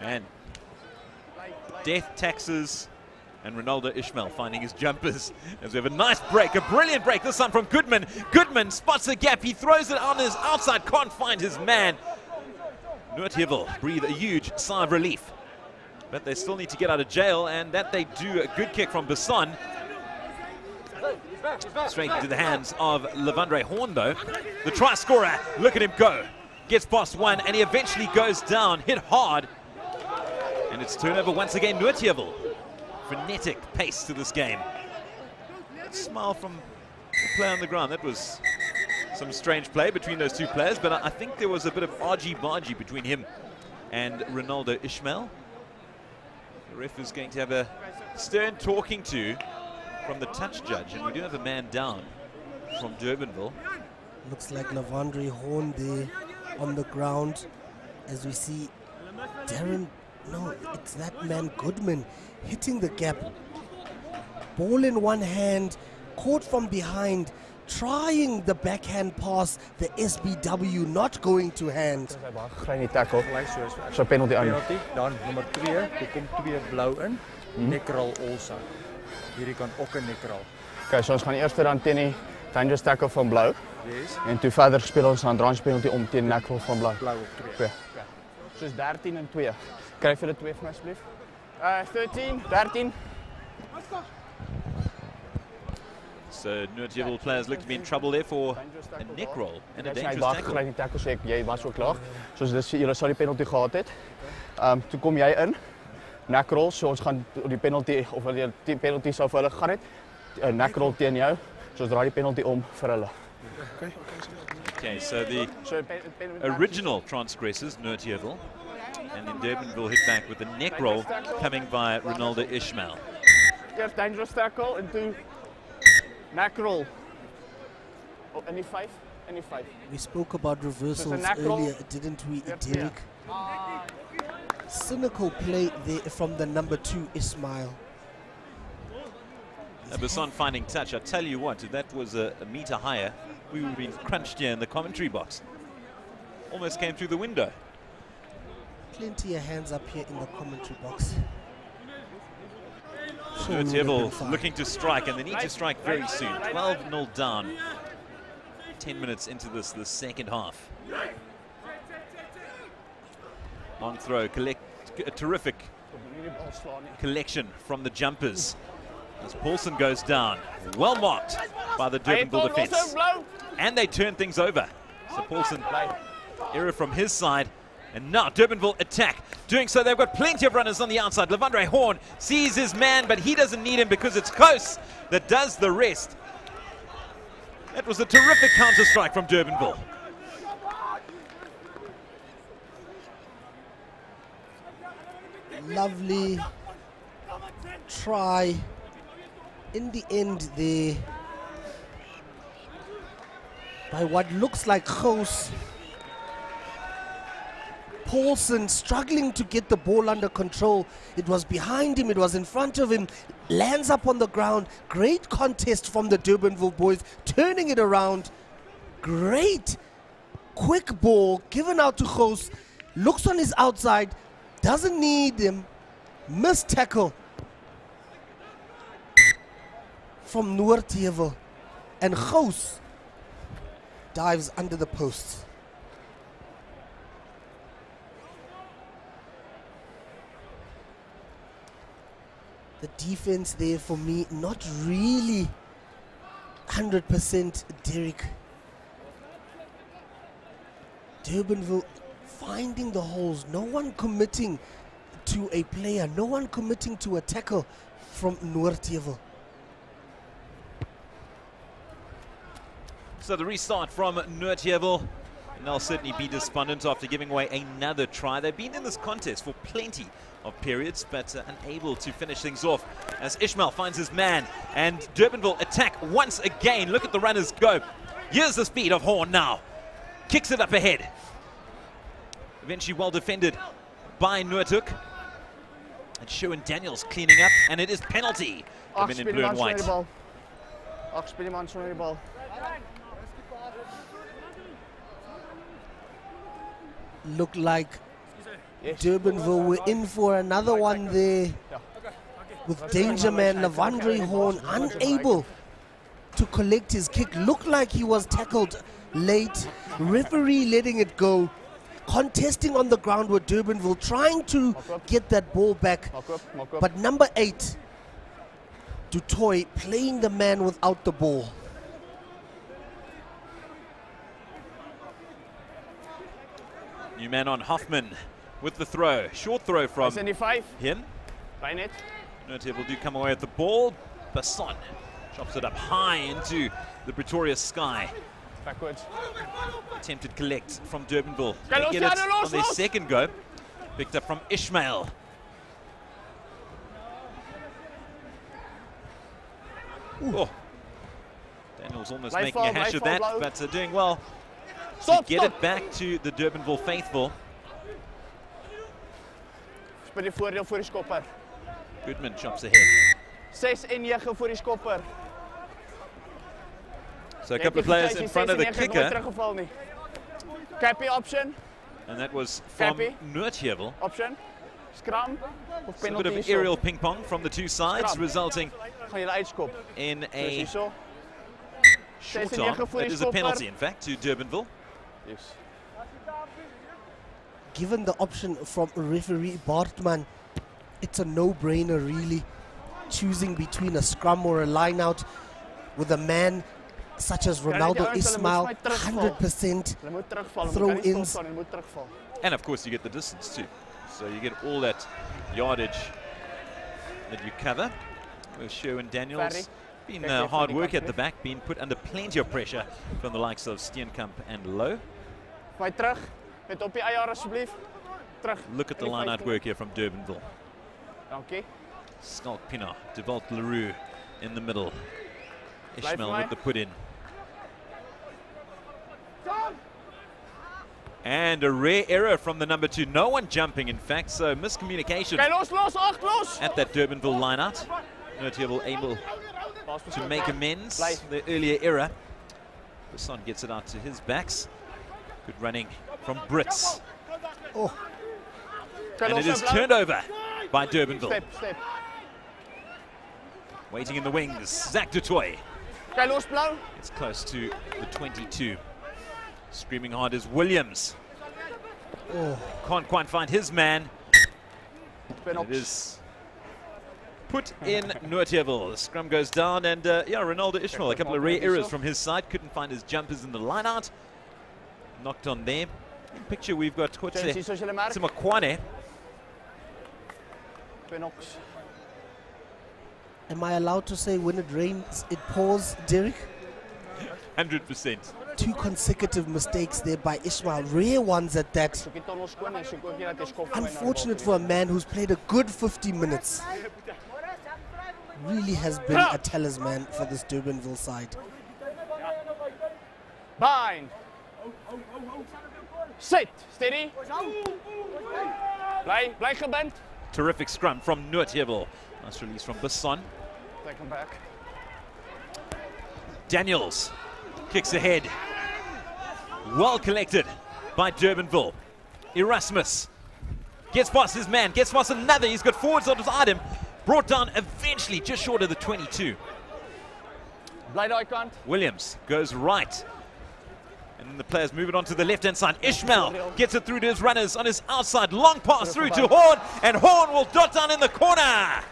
And death taxes, and Ronaldo Ishmael finding his jumpers as we have a nice break, a brilliant break, this time from Goodman. Goodman spots a gap, he throws it on his outside, can't find his man. Noordheuwel breathe a huge sigh of relief, but they still need to get out of jail, and that they do. A good kick from Basson. Straight into the hands of Levandre Horn though. The try scorer, look at him go. Gets past one, and he eventually goes down, hit hard. And it's turnover once again, Noordheuwel. frenetic pace to this game. Smile from the player on the ground. That was some strange play between those two players, but I think there was a bit of argy-bargy between him and Ronaldo Ishmael. The ref is going to have a stern talking to from the touch judge, and we do have a man down from Durbanville. Looks like Lavandre Horn there on the ground, as we see it's that man Goodman hitting the gap. Ball in one hand, caught from behind, trying the backhand pass, the SBW not going to hand. Kleine tackle. So penalty aan. Dan nommer 2, er kom 2 blou in. Neckroll also. Hierdie kan ook 'n neckroll. Okay, so ons gaan eers dan teen die dangerous tackle van blou. Yes. En toe verder speel ons dan range penalty om teen neckroll van blou. Blou op 2. Soos 13 en 2. Krijg julle 2 van my asseblief? 13, 13. So Noordheuwel players look to be in trouble there for a neck roll and a dangerous tackle. Kleine tackle sê ek, jy was ook klaar. Soos dis julle sal die penalty gehad het. Toe kom jy in. Neck roll, so ons gaan die penalty of die penalty sou vir hulle gaan het. Neck roll teen jou. So ons draai die penalty om vir hulle. Okay, so the original transgressors, Noordheuwel, and then Durbanville hit back with a neck roll coming by Ronaldo Ishmael. Eerst dangerous tackle en toe neck roll. Oh, in die 5, in die 5. We spoke about reversals earlier, didn't we, Derek? Cynical play there from the number 2 Ismail. Basson finding touch. I tell you what, if that was a meter higher, we would have been crunched here in the commentary box. Almost came through the window. Plenty of hands up here in the commentary box. Noordheuwel looking to strike, and they need to strike very soon. 12-0 down. 10 minutes into the second half. Long throw, a terrific collection from the jumpers. As Paulson goes down, well marked by the Durbanville defense. And they turn things over. So Paulson, error from his side. And now Durbanville attack. Doing so, they've got plenty of runners on the outside. Lavandre Horn sees his man, but he doesn't need him because it's Coase that does the rest. That was a terrific counter-strike from Durbanville. Lovely try. In the end there, by what looks like Coase. Paulson struggling to get the ball under control. It was behind him, it was in front of him, lands up on the ground. Great contest from the Durbanville boys, turning it around. Great quick ball given out to Coase. Looks on his outside, doesn't need him. Missed tackle from Noordheuwel, and Coase dives under the post. The defense there for me, not really 100%, Derek. Durbanville finding the holes, no one committing to a player, no one committing to a tackle from Noordheuwel. So the restart from Noordheuwel, and they'll certainly be despondent after giving away another try. They've been in this contest for plenty of periods, but unable to finish things off as Ishmael finds his man, and Durbanville attack once again. Look at the runners go. Here's the speed of Horn now. Kicks it up ahead. Eventually well defended by Noordhoek. And Sherwin Daniels cleaning up, and it is penalty. The men in blue and white. Looked like Durbanville were in for another one there, with danger man Lavandre Horn unable to collect his kick. Looked like he was tackled late. Referee letting it go. Contesting on the ground with Durbanville, trying to get that ball back. But number 8, Dutoy, playing the man without the ball. New man on Hoffman with the throw. Short throw from him. Noordheuwel do come away with the ball. Basson chops it up high into the Pretoria sky. Backwards. Attempted collect from Durbanville. They get it on their second go. Picked up from Ishmael. Oh. Daniel's almost making a hash of that, but doing well to get it back to the Durbanville faithful. Speel die voordeel voor die skopper. Goodman chops ahead. 6 en 9 voor die skopper. So a couple of players in front of the kicker. Cappy option. And that was from Noordheuwel. Option. Scrum. So a bit of aerial ping pong from the two sides, resulting in a short arm. It is a penalty, in fact, to Durbanville. Yes. Given the option from referee Bartman, it's a no-brainer really, choosing between a scrum or a line-out with a man such as Ronaldo Ismail, 100% throw-ins. And of course you get the distance too. So you get all that yardage that you cover. With Sherwin Daniels been hard work at the back, being put under plenty of pressure from the likes of Steenkamp and Lowe. Look at the line-out work here from Durbanville. Skalk Pienaar, Devalt Leroux in the middle. Ishmael with the put in. And a rare error from the number 2. No one jumping, in fact, so miscommunication at that Durbanville line-out. Noordheuwel able to make amends for the earlier error. Basson gets it out to his backs. Good running from Brits. Oh. And it is turned over by Durbanville. Waiting in the wings, Zach du Toit. It's close to the 22. Screaming hard is Williams. Oh. Can't quite find his man. It is put in Noordheuwel. The scrum goes down, and yeah, Ronaldo Ishmael, a couple of rare errors from his side. Couldn't find his jumpers in the line-out. Knocked on there. In picture, we've got Simakwane. Am I allowed to say when it rains, it pours, Derek? 100%. 2 consecutive mistakes there by Ishmael, rare ones at that. Unfortunate for a man who's played a good 50 minutes. Really has been a talisman for this Durbanville side. Bind. Sit. Steady. Bly gebind. Terrific scrum from Noordheuwel. Nice release from Basson. Take him back. Daniels kicks ahead. Well collected by Durbanville. Erasmus gets past his man, gets past another. He's got forwards on his item. Brought down eventually just short of the 22. Williams goes right. And then the players move it on to the left-hand side. Ishmael gets it through to his runners on his outside. Long pass through to Horn. And Horn will dot down in the corner.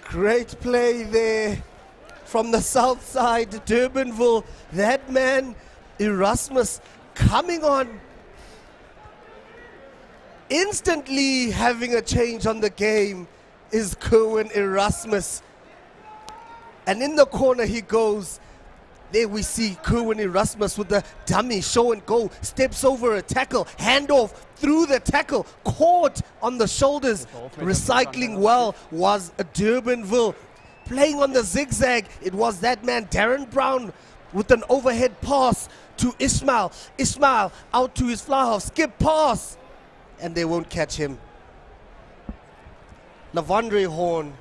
Great play there from the south side, Durbanville. That man, Erasmus, coming on. Instantly having a change on the game is Kerwin Erasmus. And in the corner he goes. There we see Kerwin Erasmus with the dummy, show and go, steps over a tackle, handoff through the tackle, caught on the shoulders. Recycling well was Durbanville. Playing on the zigzag, it was that man, Darren Brown, with an overhead pass to Ishmael. Ishmael out to his fly half, skip pass, and they won't catch him. Lavandre Horn.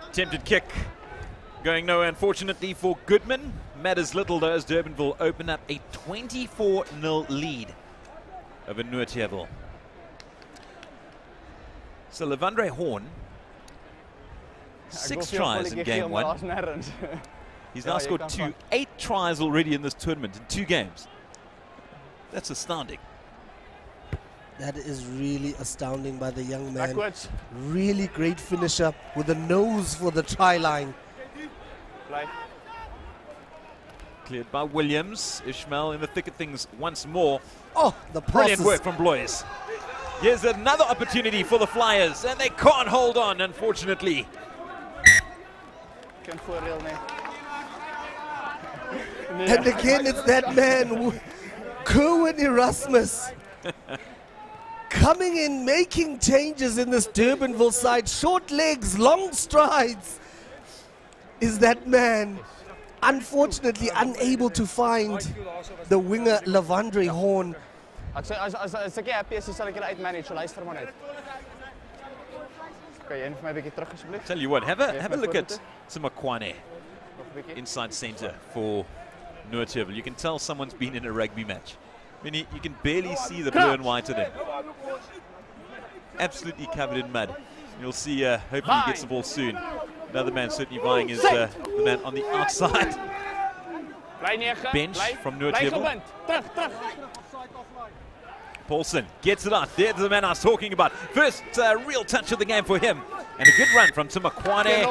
Attempted kick going nowhere, unfortunately, for Goodman. Matters little though as Durbanville open up a 24-0 lead over Noordheuwel. So Lavandre Horn, 6 tries in game 1. He's now scored 8 tries already in this tournament in 2 games. That's astounding. That is really astounding by the young man. Backwards. Really great finisher with a nose for the try line. Play. Cleared by Williams. Ishmael in the thick of things once more. Oh, the Brilliant passes. work from Blois. Here's another opportunity for the Flyers, and they can't hold on, unfortunately. Geen voordeel nie. And again, it's that man, Kerwin Erasmus, coming in, making changes in this Durbanville side. Short legs, long strides. Is that man unfortunately unable to find the winger Lavandre Horn? As ek happy is, sal ek julle uitmanage. Luister maar net. Okay, een vir my bietjie terug asseblief. Tell you what, have a look at Simakwane inside centre for Noordheuwel. You can tell someone's been in a rugby match. I mean, you can barely see the blue and white in him. Absolutely covered in mud. You'll see, hopefully he gets the ball soon. Another man certainly vying is the man on the outside. Bench from Noordheuwel. Paulson gets it out. There's the man I was talking about. First real touch of the game for him. And a good run from Simakwane.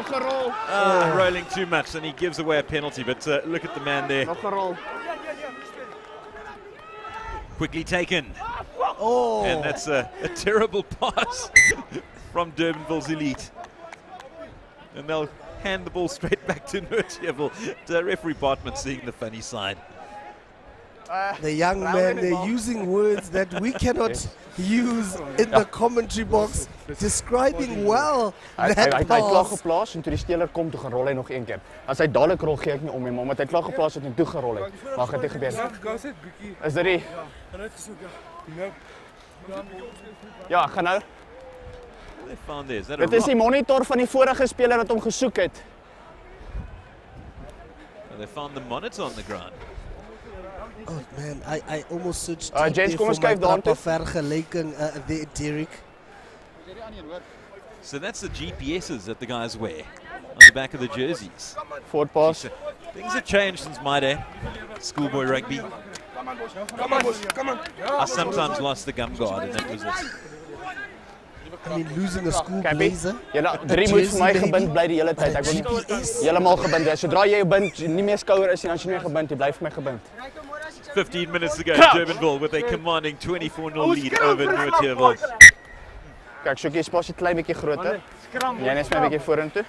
Rolling too much, and he gives away a penalty. But look at the man there. Quickly taken. Oh. And that's a terrible pass from Durbanville's elite. And they'll hand the ball straight back to Noordheuwel. Referee Bartman seeing the funny side. The young man, they're using words that we cannot use in the commentary box, describing well Hy that klaar pass. geplaas en toe die speler kom, toe gaan rol hy nog een keer. As hy dadelik rol, gee ek nie om nie, maar omdat hy klaar geplaas het en toe gerol het, mag dit nie gebeur nie. Is dit die? Ja, gaan nou. They found this. Is that a Dit is die rock? monitor van die vorige speler wat hom gesoek het. They found the monitor on the ground. Oh man, I almost switched James, kom ons for my kyk daartoe. vergelyking there, Derek. So that's the GPSs that the guys wear on the back of the jerseys. Forward pass. Things have changed since my day. Schoolboy rugby. I sometimes lost the gum guard, and that was it. I mean, losing a school Kyk, blazer. julle a drie moet vir my jersey, gebind maybe, bly die hele but tyd. a Ek wil nie GPS. heeltemal gebind wees. Sodra jy jou bind nie meer skouer is nie, dan is jy nie meer gebind, jy bly vir my gebind. 15 minutes to go. Durbanville with a commanding 24-0 lead over Noordheuwel. Kyk, soek jy spasie klein bietjie groter. Jy net my bietjie vorentoe.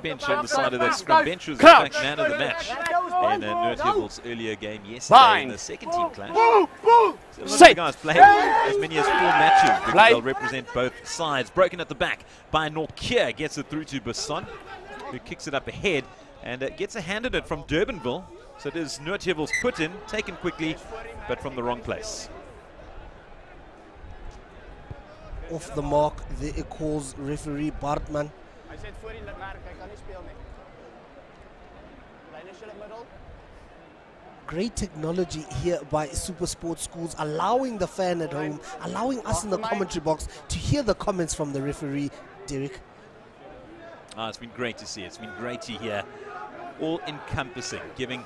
Bench on the side of that scrum. Bench was in fact man of the match in Noordheuwel's earlier game yesterday in the second team clash. So a lot of the guys played as many as 4 matches because they'll represent both sides. Broken at the back by Nortje, gets it through to Basson, who kicks it up ahead and gets a hand in it from Durbanville. So it is Noordheuwel's put in, taken quickly, but from the wrong place. Off the mark, there it calls referee Bartman. Hy sê voor die merk, hy kan nie speel nie. Bly net julle middel. Great technology here by Super Sports Schools, allowing the fan at home, allowing us in the commentary box to hear the comments from the referee, Derek. It's been great to see. It's been great to hear. All-encompassing, giving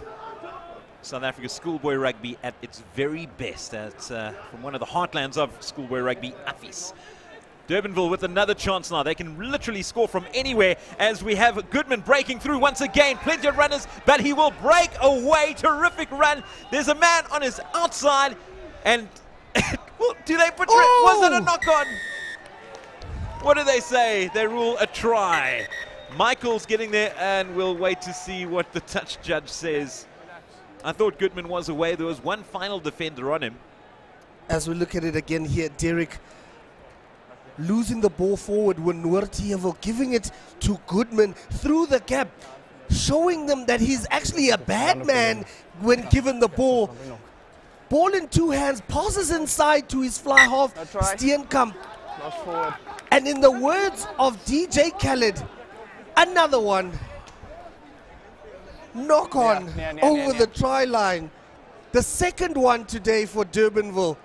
South Africa schoolboy rugby at its very best. From one of the heartlands of schoolboy rugby, Affies. Durbanville with another chance now. They can literally score from anywhere as we have Goodman breaking through once again. Plenty of runners, but he will break away. Terrific run. There's a man on his outside. And do they put was it a knock-on? What do they say? They rule a try. Michael's getting there, and we'll wait to see what the touch judge says. I thought Goodman was away. There was one final defender on him. As we look at it again here, Derek losing the ball forward when Noordheuwel giving it to Goodman through the gap, showing them that he's actually a bad man when given the ball. Ball in 2 hands, passes inside to his fly half, Steenkamp. And in the words of DJ Khaled, another one. Knock on over the try line. The second one today for Durbanville.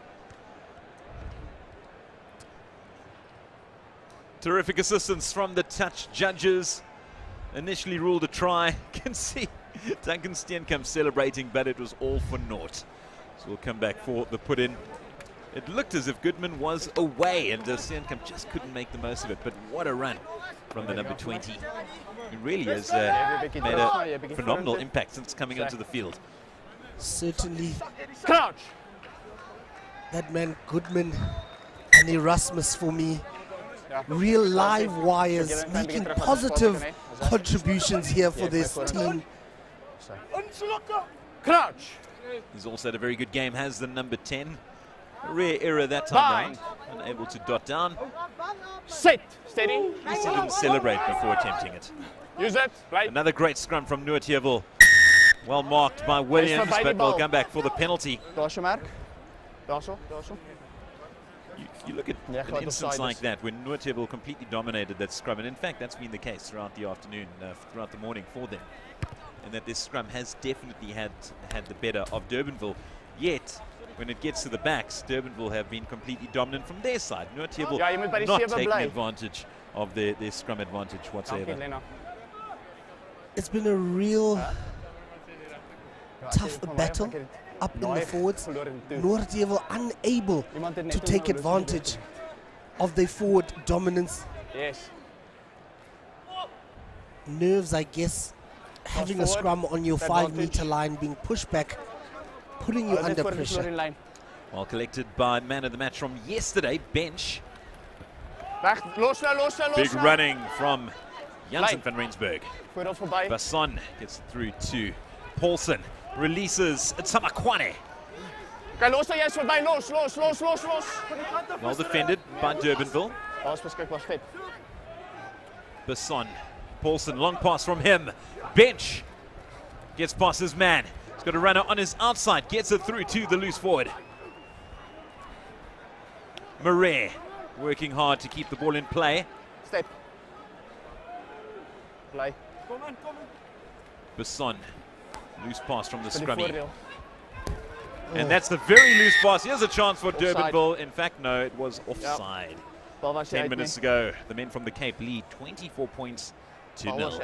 Terrific assistance from the touch judges. Initially ruled a try. Can see Duncan Steenkamp celebrating, but it was all for naught. So we'll come back for the put in. It looked as if Goodman was away and Steenkamp just couldn't make the most of it. But what a run from the number 20. He really has made a phenomenal impact since coming onto the field. Certainly. Crouch. That man Goodman and Erasmus for me. Real live wires making positive contributions here for this team. Crouch. He's also had a very good game, has the number 10. A rare error that time round. Unable to dot down. Sit. Steady. At least he didn't celebrate before attempting it. Use it. Right. Another great scrum from Noordheuwel. Well marked by Williams, but we'll come back for the penalty. You look at an instance like that when Noordheuwel completely dominated that scrum, and in fact that's been the case throughout the afternoon, throughout the morning for them, and that this scrum has definitely had the better of Durbanville. Yet when it gets to the backs, Durbanville have been completely dominant from their side. Noordheuwel not taking advantage of their scrum advantage whatsoever. It's been a real tough battle up in the forwards. Noordheuwel unable to take advantage of their forward dominance. Yes. Nerves, I guess, having a scrum on your 5-meter line, being pushed back, putting you under pressure. Well collected by man of the match from yesterday, bench. Big running from Janssen van Rensburg. Basson gets through to Paulson. Releases Tsamakwane. Well defended by Durbanville. Basson. Paulson, long pass from him. Bench gets past his man. He's got a runner on his outside. Gets it through to the loose forward. Murray working hard to keep the ball in play. Step. Play. Basson. Loose pass from the scrummy. And that's the very loose pass. Here's a chance for Durbanville. In fact, no, it was offside. 10 minutes ago, the men from the Cape lead 24 points to 0.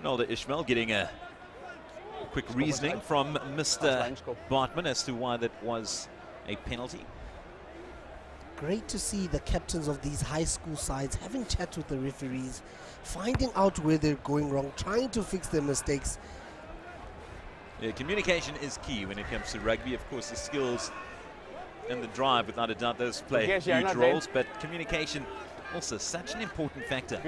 Ronaldo Ishmael getting a quick reasoning from Mr. Bartman as to why that was a penalty. Great to see the captains of these high school sides having chats with the referees, finding out where they're going wrong, trying to fix their mistakes. Yeah, communication is key when it comes to rugby. Of course, the skills and the drive, without a doubt, those play huge roles, but communication also such an important factor. And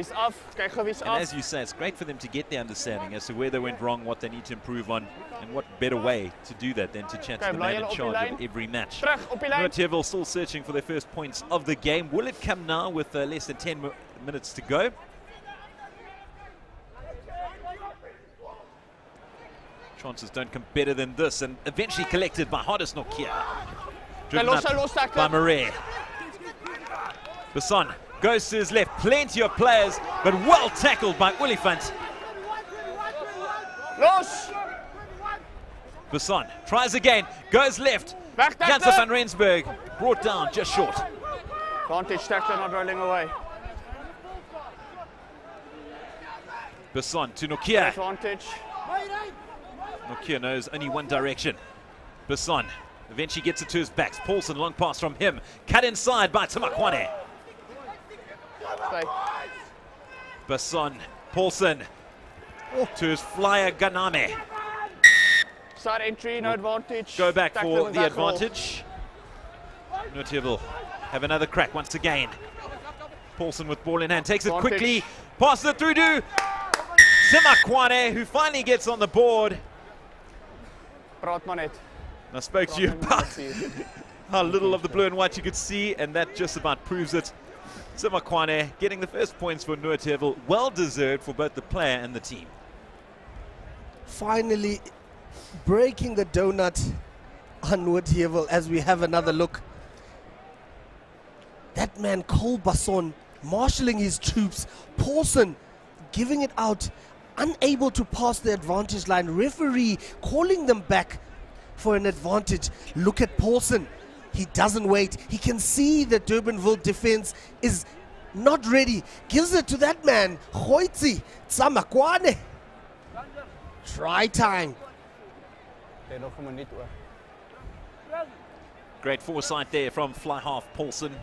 as you say, it's great for them to get the understanding as to where they went wrong, what they need to improve on, and what better way to do that than to chat to the man in charge of every match. Noordheuwel still searching for their first points of the game. Will it come now with less than 10 minutes to go? Chances don't come better than this, and eventually collected by Hardest Nokia. Driven up by Murray. Basson goes to his left, plenty of players, but well tackled by Olifant. Basson tries again, goes left. Janssen van Rensburg brought down just short. Advantage tackler not rolling away. Basson to Nokia. Advantage. Nokia knows only one direction. Basson eventually gets it to his backs. Paulson, long pass from him. Cut inside by Tamakwane. Basson, Paulson to his flyer Ganame. Side entry, no advantage. Go back for the advantage. Noordheuwel have another crack once again. Paulson with ball in hand, takes it quickly, passes it through to Tamakwane, who finally gets on the board. I spoke to you about how little of the blue and white you could see, and that just about proves it. Tamakwane getting the first points for Noordheuwel, well deserved for both the player and the team. Finally breaking the donut on Noordheuwel as we have another look. That man Cole Basson marshalling his troops, Paulson giving it out, unable to pass the advantage line, referee calling them back for an advantage. Look at Paulson, he doesn't wait, he can see the Durbanville defense is not ready, gives it to that man Goitsi Tsamakwane. Try time. Great foresight there from fly half Paulson.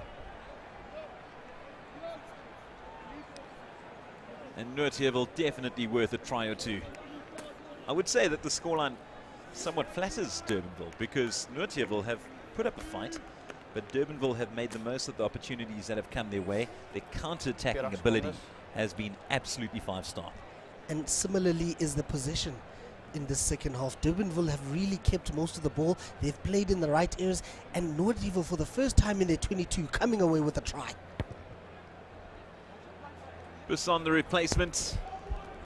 And Noordheuwel definitely worth a try or two. I would say that the scoreline somewhat flatters Durbanville because Noordheuwel have put up a fight, but Durbanville have made the most of the opportunities that have come their way. Their counter-attacking ability has been absolutely 5-star. And similarly is the possession in the second half. Durbanville have really kept most of the ball. They've played in the right areas, and Noordheuwel for the first time in their 22 coming away with a try. Busson the replacement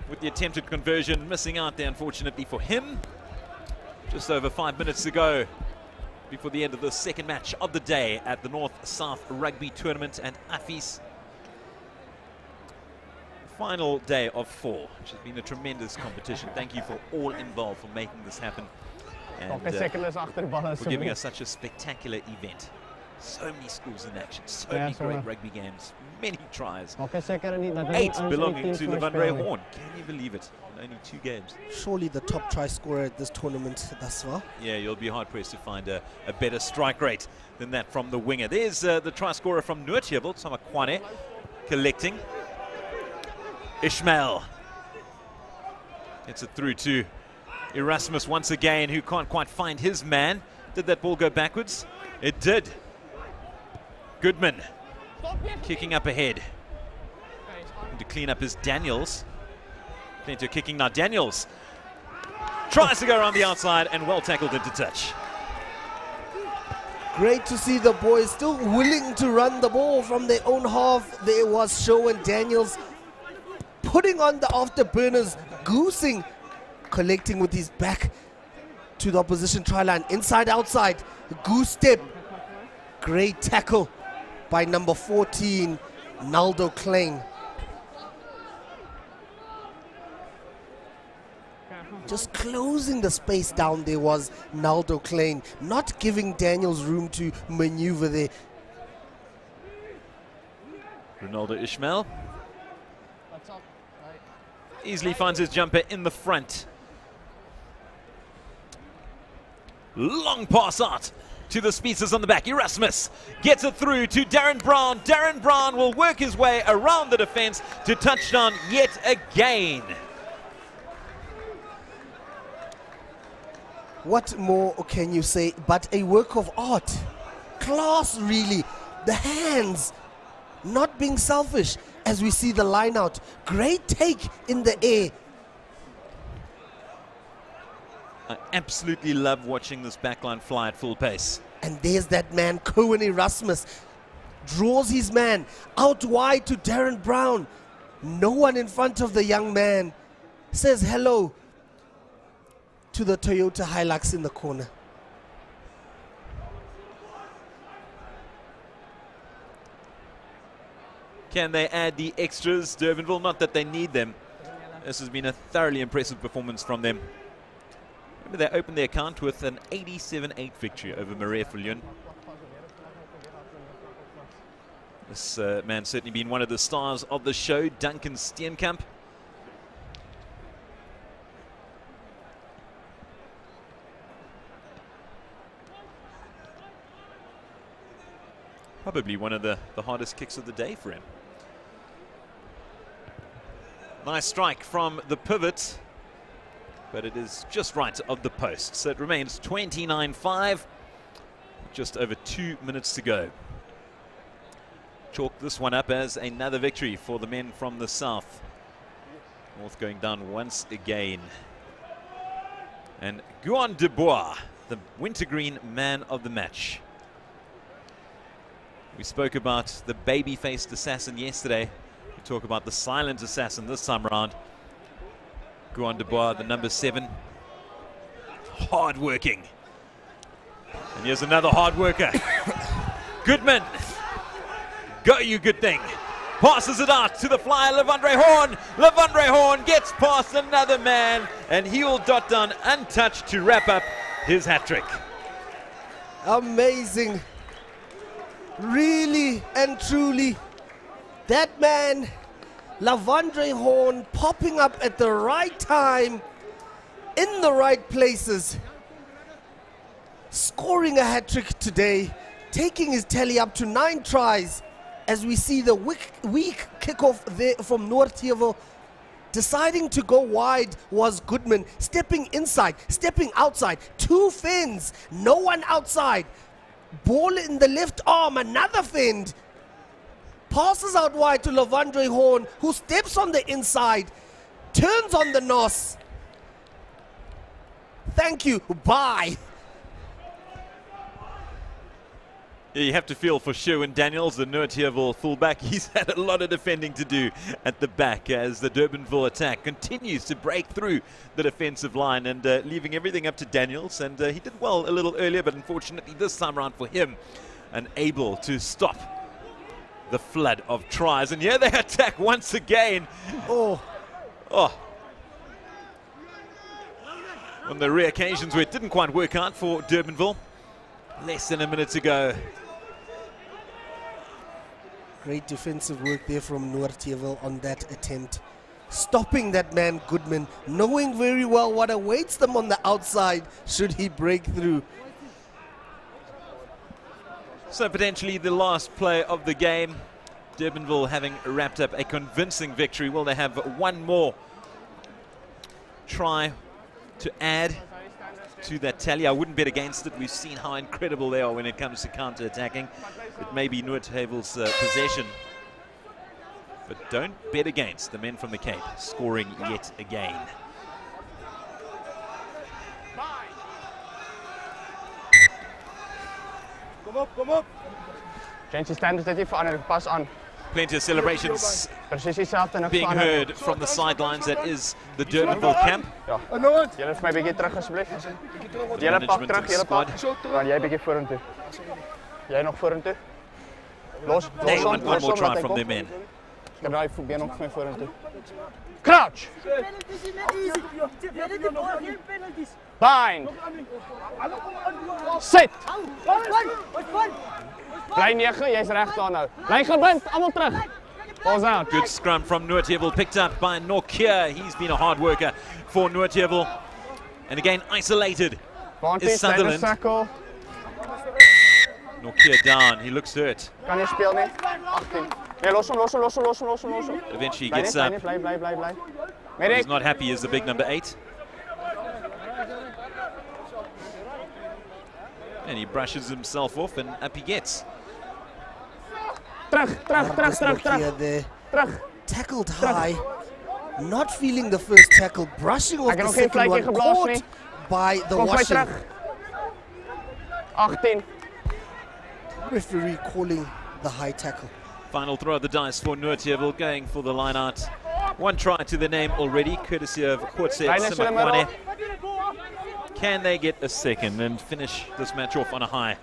with the attempted conversion, missing out there unfortunately for him. Just over 5 minutes to go before the end of the second match of the day at the North-South Rugby Tournament and AFIS. Final day of 4, which has been a tremendous competition. Thank you for all involved for making this happen and for giving us such a spectacular event. So many schools in action, so many great rugby games, many tries. 8 belonging to the Van Rey Horn. Can you believe it? In only 2 games. Surely the top try scorer at this tournament thus far. Yeah, you'll be hard-pressed to find a better strike rate than that from the winger. There's the try scorer from Noordheuwel, Samakwane, collecting. Ishmael gets it through to Erasmus once again, who can't quite find his man. Did that ball go backwards? It did. Goodman kicking up ahead. To clean up his Daniels. Plenty of kicking now. Daniels tries to go around the outside and well tackled into touch. Great to see the boys still willing to run the ball from their own half. There was Shaw and Daniels putting on the afterburners, goosing, collecting with his back to the opposition try line. Inside, outside, goose step. Great tackle by number 14, Naldo Klein. Just closing the space down there was Naldo Klein, not giving Daniels room to maneuver there. Ronaldo Ishmael easily finds his jumper in the front. Long pass out to the speedsters on the back. Erasmus gets it through to Darren Brown. Darren Brown will work his way around the defense to touchdown yet again. What more can you say but a work of art? Class, really. The hands, not being selfish as we see the line out. Great take in the air. I absolutely love watching this backline fly at full pace. And there's that man, Cohen Erasmus. Draws his man out wide to Darren Brown. No one in front of the young man. Says hello to the Toyota Hilux in the corner. Can they add the extras, Durbanville? Not that they need them. This has been a thoroughly impressive performance from them. Remember, they opened their account with an 87-8 victory over Marais Fullion. This man certainly been one of the stars of the show, Duncan Steenkamp. Probably one of the hardest kicks of the day for him. Nice strike from the pivot, but it is just right of the post. So it remains 29-5, just over 2 minutes to go. Chalk this one up as another victory for the men from the south. North going down once again. And Guan Dubois, the wintergreen man of the match. We spoke about the baby-faced assassin yesterday. We talk about the silent assassin this time around. Guan Dubois, the number 7. Hard working. And here's another hard worker. Goodman. Go, you good thing. Passes it out to the flyer, Levandre Horn. Levandre Horn gets past another man, and he will dot down untouched to wrap up his hat-trick. Amazing. Really and truly, that man, Lavandre Horn, popping up at the right time. in the right places, scoring a hat-trick today, taking his tally up to 9 tries, as we see the weak kickoff there from Noordheuwel. Deciding to go wide was Goodman, stepping inside, stepping outside, 2 fins, no one outside. Ball in the left arm, another fend. Passes out wide to Lavandre Horn, who steps on the inside, turns on the nos. Thank you, bye. Yeah, you have to feel for Sherwin Daniels, the Noordheuwel fullback. He's had a lot of defending to do at the back as the Durbanville attack continues to break through the defensive line and leaving everything up to Daniels. And he did well a little earlier, but unfortunately this time around for him, unable to stop the flood of tries. And here they attack once again. Oh. On the rare occasions where it didn't quite work out for Durbanville. Less than a minute to go. Great defensive work there from Noordheuwel on that attempt. Stopping that man Goodman, knowing very well what awaits them on the outside should he break through. So potentially the last play of the game. Durbanville having wrapped up a convincing victory. Will they have one more try to add to that tally? I wouldn't bet against it. We've seen how incredible they are when it comes to counter-attacking. It may be Noordheuwel's possession, but don't bet against the men from the Cape scoring yet again. Kom op. Change je stand, zet je verandering, pas aan. Plenty of celebrations Precies hetzelfde en being heard from the sidelines. That is the Durbanville camp. Ja. Julle vir my 'n bietjie terug asseblief. Julle pak terug, julle pak. Dan jy 'n bietjie vorentoe. Jy nog vorentoe. Los. They want one more try from their men. Kan daai been nog vir my vorentoe. Crouch. Bind. Sit. Bly 9, jy's reg daar nou. Bly gebind, almal terug. Balls out. Good scrum from Noordheuwel, picked up by Norkia. He's been a hard worker for Noordheuwel. And again, isolated is Sutherland. Norkia down, he looks hurt. Kan jy speel nie? 18. Nee, los hom. Eventually he gets up. Bly. He's not happy as the big number 8. And he brushes himself off and up he gets. Terug. Tackled high. Not feeling the first tackle. Brushing off the second one. Caught by the washing. 18. Referee calling the high tackle. Final throw of the dice for Noordheuwel, going for the line out. One try to the name already, courtesy of Khotse Simakwane. Can they get a second and finish this match off on a high?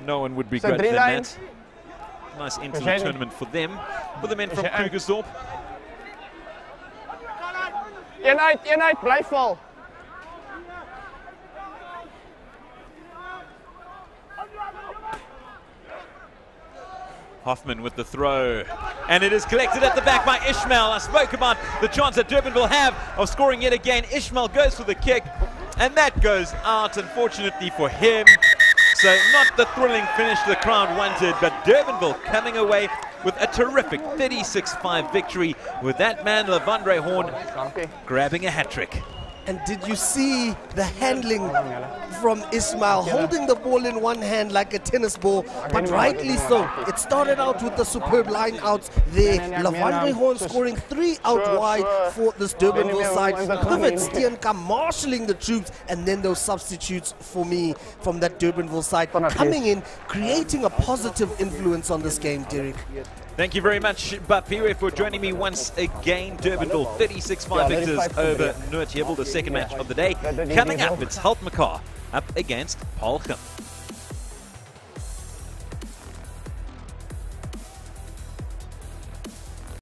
No one would begrudge them that. Nice end to the tournament for them. For the men from Krugersdorp. Eenheid, bly vol. Hoffman with the throw, and it is collected at the back by Ishmael. I spoke about the chance that Durbanville have of scoring yet again. Ishmael goes for the kick, and that goes out, unfortunately for him. So not the thrilling finish the crowd wanted, but Durbanville coming away with a terrific 36-5 victory with that man Lavandre Horn grabbing a hat-trick. And did you see the handling from Ismail, holding the ball in one hand like a tennis ball, but rightly so. It started out with the superb line outs there. Lavandre Horn scoring 3 out wide for this Durbanville side. Pivot Steenkamp marshalling the troops, and then those substitutes for me from that Durbanville side coming in, creating a positive influence on this game, Derek. Thank you very much, Bapire, for joining me once again. Durbanville 36-5 victors over Noordheuwel, the second match of the day. Coming up, it's Halt Mekaar up against Paul Gim.